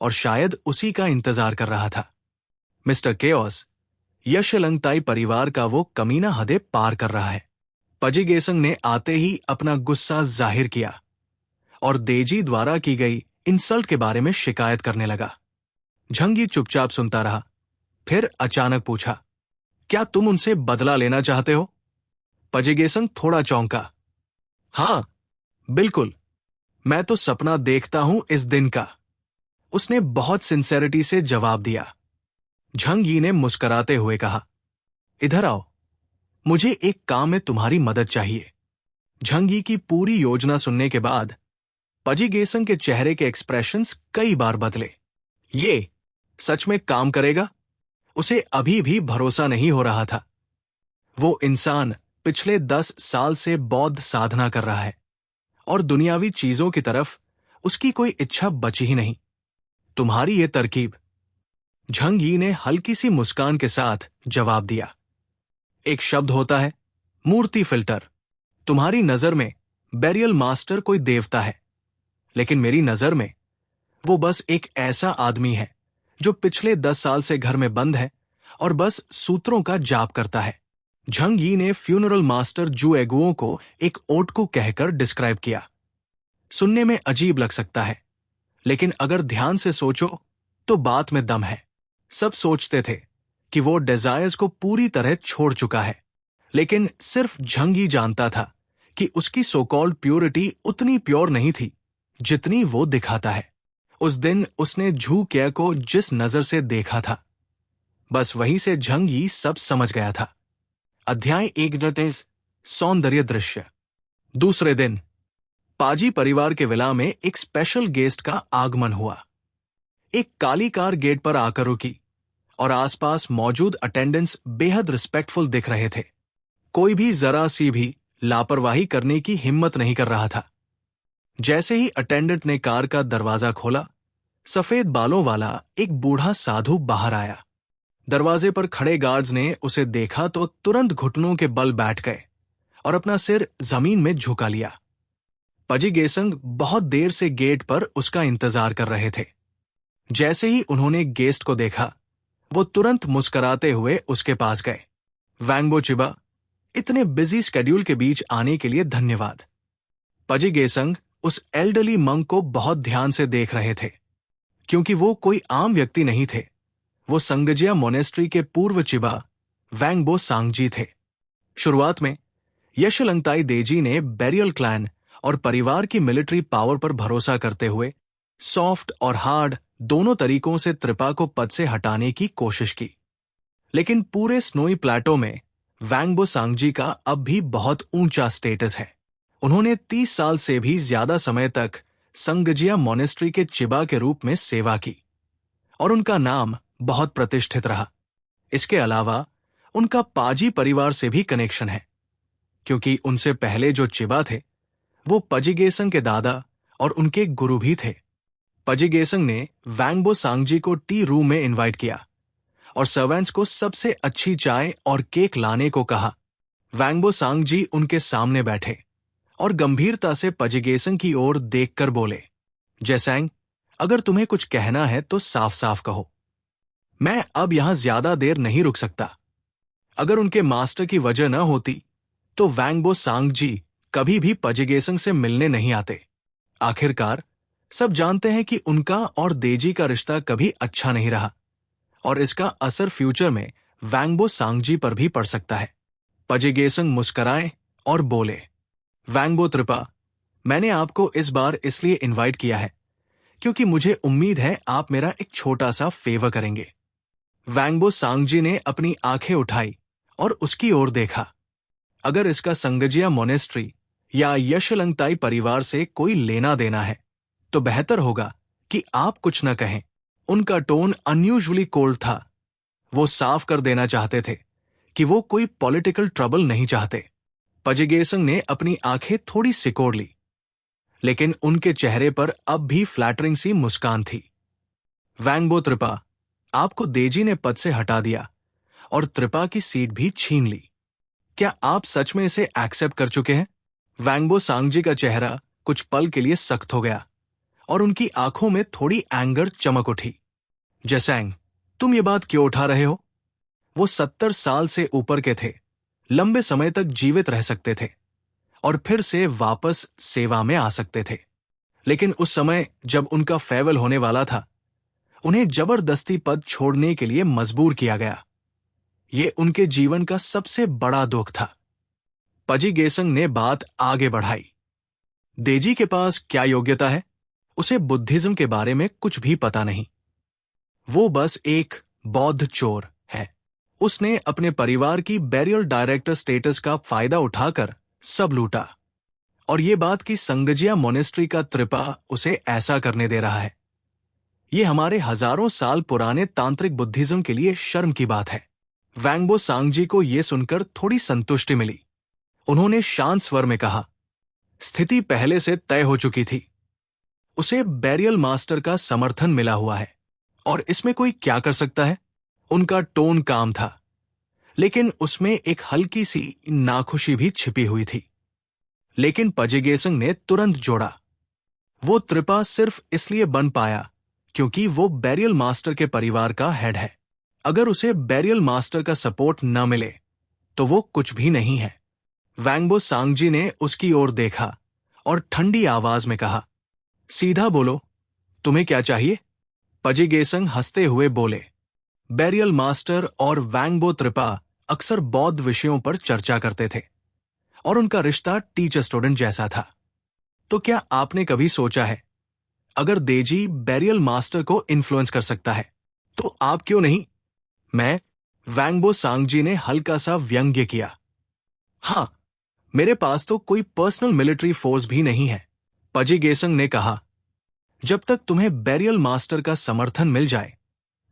और शायद उसी का इंतजार कर रहा था। मिस्टर केओस, यशलंगताई परिवार का वो कमीना हदें पार कर रहा है। पजिगेसंग ने आते ही अपना गुस्सा जाहिर किया और देजी द्वारा की गई इंसल्ट के बारे में शिकायत करने लगा। झंगी चुपचाप सुनता रहा, फिर अचानक पूछा, क्या तुम उनसे बदला लेना चाहते हो? पजिगेसंग थोड़ा चौंका। हां, बिल्कुल, मैं तो सपना देखता हूं इस दिन का, उसने बहुत सिंसेरिटी से जवाब दिया। झंगी ने मुस्कुराते हुए कहा, इधर आओ, मुझे एक काम में तुम्हारी मदद चाहिए। झंगी की पूरी योजना सुनने के बाद पजिगेसंग के चेहरे के एक्सप्रेशंस कई बार बदले। ये सच में काम करेगा? उसे अभी भी भरोसा नहीं हो रहा था। वो इंसान पिछले 10 साल से बौद्ध साधना कर रहा है और दुनियावी चीजों की तरफ उसकी कोई इच्छा बची ही नहीं। तुम्हारी ये तरकीब, झंगी ने हल्की सी मुस्कान के साथ जवाब दिया। एक शब्द होता है, मूर्ति फिल्टर। तुम्हारी नजर में बैरियल मास्टर कोई देवता है, लेकिन मेरी नजर में वो बस एक ऐसा आदमी है जो पिछले 10 साल से घर में बंद है और बस सूत्रों का जाप करता है। झंगी ने फ्यूनरल मास्टर जू एगुओ को एक ओटकू कहकर डिस्क्राइब किया। सुनने में अजीब लग सकता है, लेकिन अगर ध्यान से सोचो तो बात में दम है। सब सोचते थे कि वो डिजायर्स को पूरी तरह छोड़ चुका है, लेकिन सिर्फ झंगी जानता था कि उसकी सो कॉल्ड प्योरिटी उतनी प्योर नहीं थी जितनी वो दिखाता है। उस दिन उसने झू क्या को जिस नजर से देखा था, बस वहीं से झंगी सब समझ गया था। अध्याय 1, सौंदर्य दृश्य। दूसरे दिन पाजी परिवार के विला में एक स्पेशल गेस्ट का आगमन हुआ। एक काली कार गेट पर आकर रुकी और आसपास मौजूद अटेंडेंट्स बेहद रिस्पेक्टफुल दिख रहे थे। कोई भी जरा सी भी लापरवाही करने की हिम्मत नहीं कर रहा था। जैसे ही अटेंडेंट ने कार का दरवाजा खोला, सफेद बालों वाला एक बूढ़ा साधु बाहर आया। दरवाजे पर खड़े गार्ड्स ने उसे देखा तो तुरंत घुटनों के बल बैठ गए और अपना सिर जमीन में झुका लिया। पजिगेसंग बहुत देर से गेट पर उसका इंतजार कर रहे थे। जैसे ही उन्होंने गेस्ट को देखा, वो तुरंत मुस्कुराते हुए उसके पास गए। वैंगबो चिबा, इतने बिजी स्केड्यूल के बीच आने के लिए धन्यवाद। पजिगेसंग उस एल्डरली मंक को बहुत ध्यान से देख रहे थे, क्योंकि वो कोई आम व्यक्ति नहीं थे। वो संगजिया मोनेस्ट्री के पूर्व चिबा वैंगबो सांगजी थे। शुरुआत में यशलंगताई देजी ने बैरियल क्लैन और परिवार की मिलिट्री पावर पर भरोसा करते हुए सॉफ्ट और हार्ड दोनों तरीकों से त्रिपा को पद से हटाने की कोशिश की। लेकिन पूरे स्नोई प्लेटो में वैंगबो सांगजी का अब भी बहुत ऊंचा स्टेटस है। उन्होंने 30 साल से भी ज्यादा समय तक संगजिया मोनेस्ट्री के चिबा के रूप में सेवा की और उनका नाम बहुत प्रतिष्ठित रहा। इसके अलावा उनका पाजी परिवार से भी कनेक्शन है, क्योंकि उनसे पहले जो चिबा थे वो पजिगेसंग के दादा और उनके गुरु भी थे। पजिगेसंग ने वैंगबो सांगजी को टी रूम में इनवाइट किया और सर्वेंट्स को सबसे अच्छी चाय और केक लाने को कहा। वैंगबो सांगजी उनके सामने बैठे और गंभीरता से पजिगेसंग की ओर देखकर बोले, जैसैंग, अगर तुम्हें कुछ कहना है तो साफ साफ कहो। मैं अब यहां ज्यादा देर नहीं रुक सकता। अगर उनके मास्टर की वजह न होती तो वैंगबो सांगजी कभी भी पजिगेसंग से मिलने नहीं आते। आखिरकार सब जानते हैं कि उनका और देजी का रिश्ता कभी अच्छा नहीं रहा और इसका असर फ्यूचर में वैंगबो सांगजी पर भी पड़ सकता है। पजिगेसंग मुस्कराए और बोले, वैंगबो त्रिपा, मैंने आपको इस बार इसलिए इनवाइट किया है क्योंकि मुझे उम्मीद है आप मेरा एक छोटा सा फेवर करेंगे। वैंगबो सांगजी ने अपनी आंखें उठाई और उसकी ओर देखा। अगर इसका संगजिया मोनेस्ट्री या यशलंगताई परिवार से कोई लेना देना है तो बेहतर होगा कि आप कुछ न कहें। उनका टोन अनयूजुअली कोल्ड था। वो साफ कर देना चाहते थे कि वो कोई पॉलिटिकल ट्रबल नहीं चाहते। पजिगेसंग ने अपनी आंखें थोड़ी सिकोड़ ली, लेकिन उनके चेहरे पर अब भी फ्लैटरिंग सी मुस्कान थी। वैंगबो त्रिपा, आपको देजी ने पद से हटा दिया और त्रिपा की सीट भी छीन ली। क्या आप सच में इसे एक्सेप्ट कर चुके हैं? वैंगबो सांगजी का चेहरा कुछ पल के लिए सख्त हो गया और उनकी आंखों में थोड़ी एंगर चमक उठी। जैसैंग, तुम ये बात क्यों उठा रहे हो? वो 70 साल से ऊपर के थे, लंबे समय तक जीवित रह सकते थे और फिर से वापस सेवा में आ सकते थे। लेकिन उस समय जब उनका फेयरवेल होने वाला था, उन्हें जबरदस्ती पद छोड़ने के लिए मजबूर किया गया। ये उनके जीवन का सबसे बड़ा दुख था। पजिगेसंग ने बात आगे बढ़ाई। देजी के पास क्या योग्यता है? उसे बुद्धिज्म के बारे में कुछ भी पता नहीं। वो बस एक बौद्ध चोर है। उसने अपने परिवार की बैरियल डायरेक्टर स्टेटस का फायदा उठाकर सब लूटा और ये बात कि संगजिया मोनेस्ट्री का त्रिपा उसे ऐसा करने दे रहा है, ये हमारे हजारों साल पुराने तांत्रिक बुद्धिज्म के लिए शर्म की बात है। वैंगबो सांगजी को यह सुनकर थोड़ी संतुष्टि मिली। उन्होंने शांत स्वर में कहा, स्थिति पहले से तय हो चुकी थी। उसे बैरियल मास्टर का समर्थन मिला हुआ है और इसमें कोई क्या कर सकता है? उनका टोन काम था, लेकिन उसमें एक हल्की सी नाखुशी भी छिपी हुई थी। लेकिन पजिगेसंग ने तुरंत जोड़ा, वो त्रिपा सिर्फ इसलिए बन पाया क्योंकि वो बैरियल मास्टर के परिवार का हेड है। अगर उसे बैरियल मास्टर का सपोर्ट न मिले तो वो कुछ भी नहीं है। वैंगबो सांगजी ने उसकी ओर देखा और ठंडी आवाज में कहा, सीधा बोलो, तुम्हें क्या चाहिए? पजिगेसंग हंसते हुए बोले, बैरियल मास्टर और वैंगबो त्रिपा अक्सर बौद्ध विषयों पर चर्चा करते थे और उनका रिश्ता टीचर स्टूडेंट जैसा था। तो क्या आपने कभी सोचा है, अगर देजी बैरियल मास्टर को इन्फ्लुएंस कर सकता है तो आप क्यों नहीं? वैंगबो सांगजी ने हल्का सा व्यंग्य किया। हां, मेरे पास तो कोई पर्सनल मिलिट्री फोर्स भी नहीं है, पजिगेसंग ने कहा। जब तक तुम्हें बैरियल मास्टर का समर्थन मिल जाए,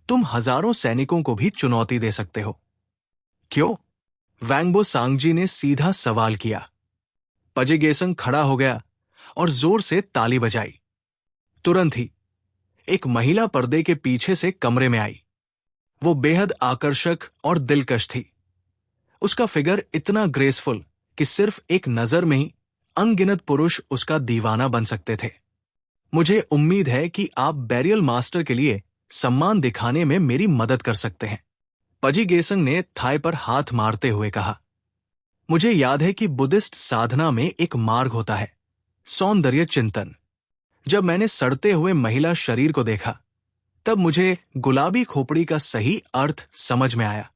तुम हजारों सैनिकों को भी चुनौती दे सकते हो। क्यों? वैंगबो सांगजी ने सीधा सवाल किया। पजिगेसंग खड़ा हो गया और जोर से ताली बजाई। तुरंत ही एक महिला पर्दे के पीछे से कमरे में आई। वो बेहद आकर्षक और दिलकश थी। उसका फिगर इतना ग्रेसफुल कि सिर्फ एक नजर में ही अनगिनत पुरुष उसका दीवाना बन सकते थे। मुझे उम्मीद है कि आप बैरियल मास्टर के लिए सम्मान दिखाने में मेरी मदद कर सकते हैं, पजिगेसंग ने थाई पर हाथ मारते हुए कहा। मुझे याद है कि बुद्धिस्ट साधना में एक मार्ग होता है, सौंदर्य चिंतन। जब मैंने सड़ते हुए महिला शरीर को देखा, तब मुझे गुलाबी खोपड़ी का सही अर्थ समझ में आया।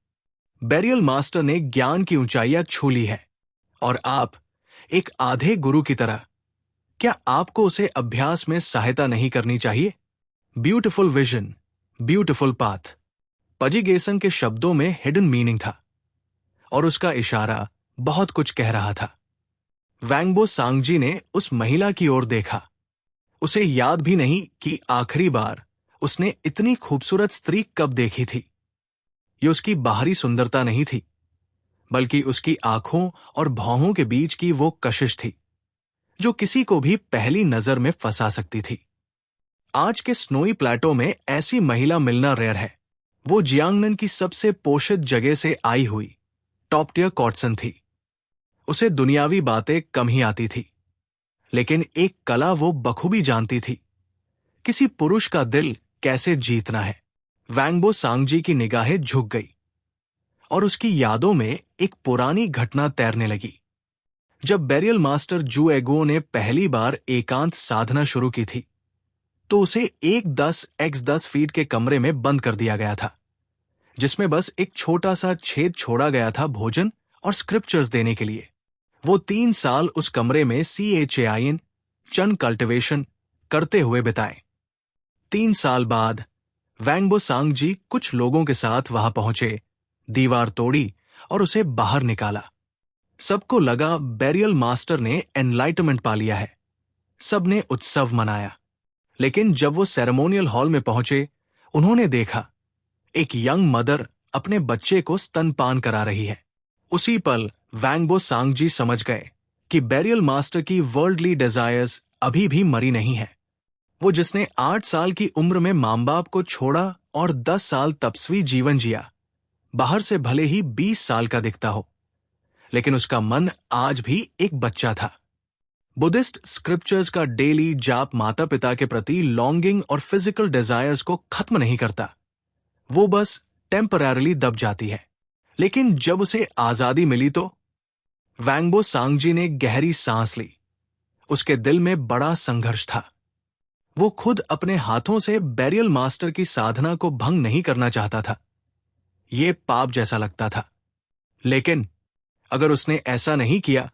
बैरियल मास्टर ने ज्ञान की ऊंचाइयां छू ली है और आप एक आधे गुरु की तरह क्या आपको उसे अभ्यास में सहायता नहीं करनी चाहिए? Beautiful vision, beautiful path. पजी गेसन के शब्दों में हिडन मीनिंग था और उसका इशारा बहुत कुछ कह रहा था। वैंगबो सांगजी ने उस महिला की ओर देखा। उसे याद भी नहीं कि आखिरी बार उसने इतनी खूबसूरत स्त्री कब देखी थी। ये उसकी बाहरी सुंदरता नहीं थी, बल्कि उसकी आंखों और भौहों के बीच की वो कशिश थी जो किसी को भी पहली नजर में फंसा सकती थी। आज के स्नोई प्लेटो में ऐसी महिला मिलना रेयर है। वो जियांगनन की सबसे पोषित जगह से आई हुई टॉप टियर कॉर्टसन थी। उसे दुनियावी बातें कम ही आती थी, लेकिन एक कला वो बखूबी जानती थी, किसी पुरुष का दिल कैसे जीतना है। वैंगबो सांगजी की निगाहें झुक गई और उसकी यादों में एक पुरानी घटना तैरने लगी। जब बेरियल मास्टर जू एगो ने पहली बार एकांत साधना शुरू की थी, तो उसे एक 10x10 फीट के कमरे में बंद कर दिया गया था, जिसमें बस एक छोटा सा छेद छोड़ा गया था भोजन और स्क्रिप्चर्स देने के लिए। वो 3 साल उस कमरे में CHAIN chân कल्टिवेशन करते हुए बिताए। 3 साल बाद वैंगबो सांगजी कुछ लोगों के साथ वहां पहुंचे, दीवार तोड़ी और उसे बाहर निकाला। सबको लगा बेरियल मास्टर ने एनलाइटमेंट पा लिया है। सबने उत्सव मनाया। लेकिन जब वो सेरेमोनियल हॉल में पहुंचे, उन्होंने देखा एक यंग मदर अपने बच्चे को स्तनपान करा रही है। उसी पल वैंगबो सांगजी समझ गए कि बेरियल मास्टर की वर्ल्डली डिजायर्स अभी भी मरी नहीं है। वो जिसने 8 साल की उम्र में मां बाप को छोड़ा और 10 साल तपस्वी जीवन जिया, बाहर से भले ही 20 साल का दिखता हो, लेकिन उसका मन आज भी एक बच्चा था। बुद्धिस्ट स्क्रिप्चर्स का डेली जाप माता पिता के प्रति लॉन्गिंग और फिजिकल डिजायर्स को खत्म नहीं करता, वो बस टेम्पररीली दब जाती है। लेकिन जब उसे आजादी मिली तो वैंगबो सांगजी ने गहरी सांस ली। उसके दिल में बड़ा संघर्ष था। वो खुद अपने हाथों से बेरियल मास्टर की साधना को भंग नहीं करना चाहता था। ये पाप जैसा लगता था। लेकिन अगर उसने ऐसा नहीं किया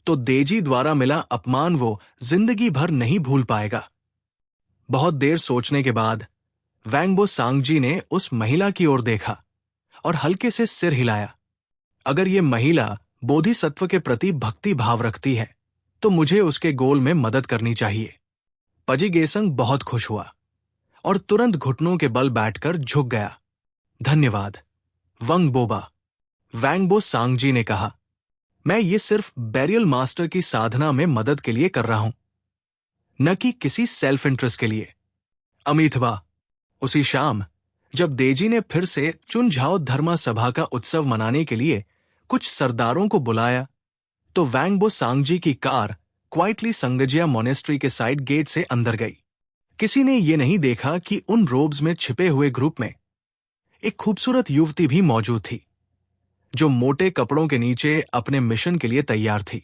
तो देजी द्वारा मिला अपमान वो जिंदगी भर नहीं भूल पाएगा। बहुत देर सोचने के बाद वैंगबो सांगजी ने उस महिला की ओर देखा और हल्के से सिर हिलाया। अगर ये महिला बोधिसत्व के प्रति भक्ति भाव रखती है तो मुझे उसके गोल में मदद करनी चाहिए। पजी गेसंग बहुत खुश हुआ और तुरंत घुटनों के बल बैठकर झुक गया। धन्यवाद वंग बोबा, वैंगबो सांगजी ने कहा। मैं ये सिर्फ बेरियल मास्टर की साधना में मदद के लिए कर रहा हूं, न कि किसी सेल्फ इंटरेस्ट के लिए। अमितवा, उसी शाम जब देजी ने फिर से चुनझाओ धर्मा सभा का उत्सव मनाने के लिए कुछ सरदारों को बुलाया, तो वैंगबो सांगजी की कार क्वाइटली संगजिया मोनेस्ट्री के साइड गेट से अंदर गई। किसी ने यह नहीं देखा कि उन रोब्स में छिपे हुए ग्रुप में एक खूबसूरत युवती भी मौजूद थी, जो मोटे कपड़ों के नीचे अपने मिशन के लिए तैयार थी।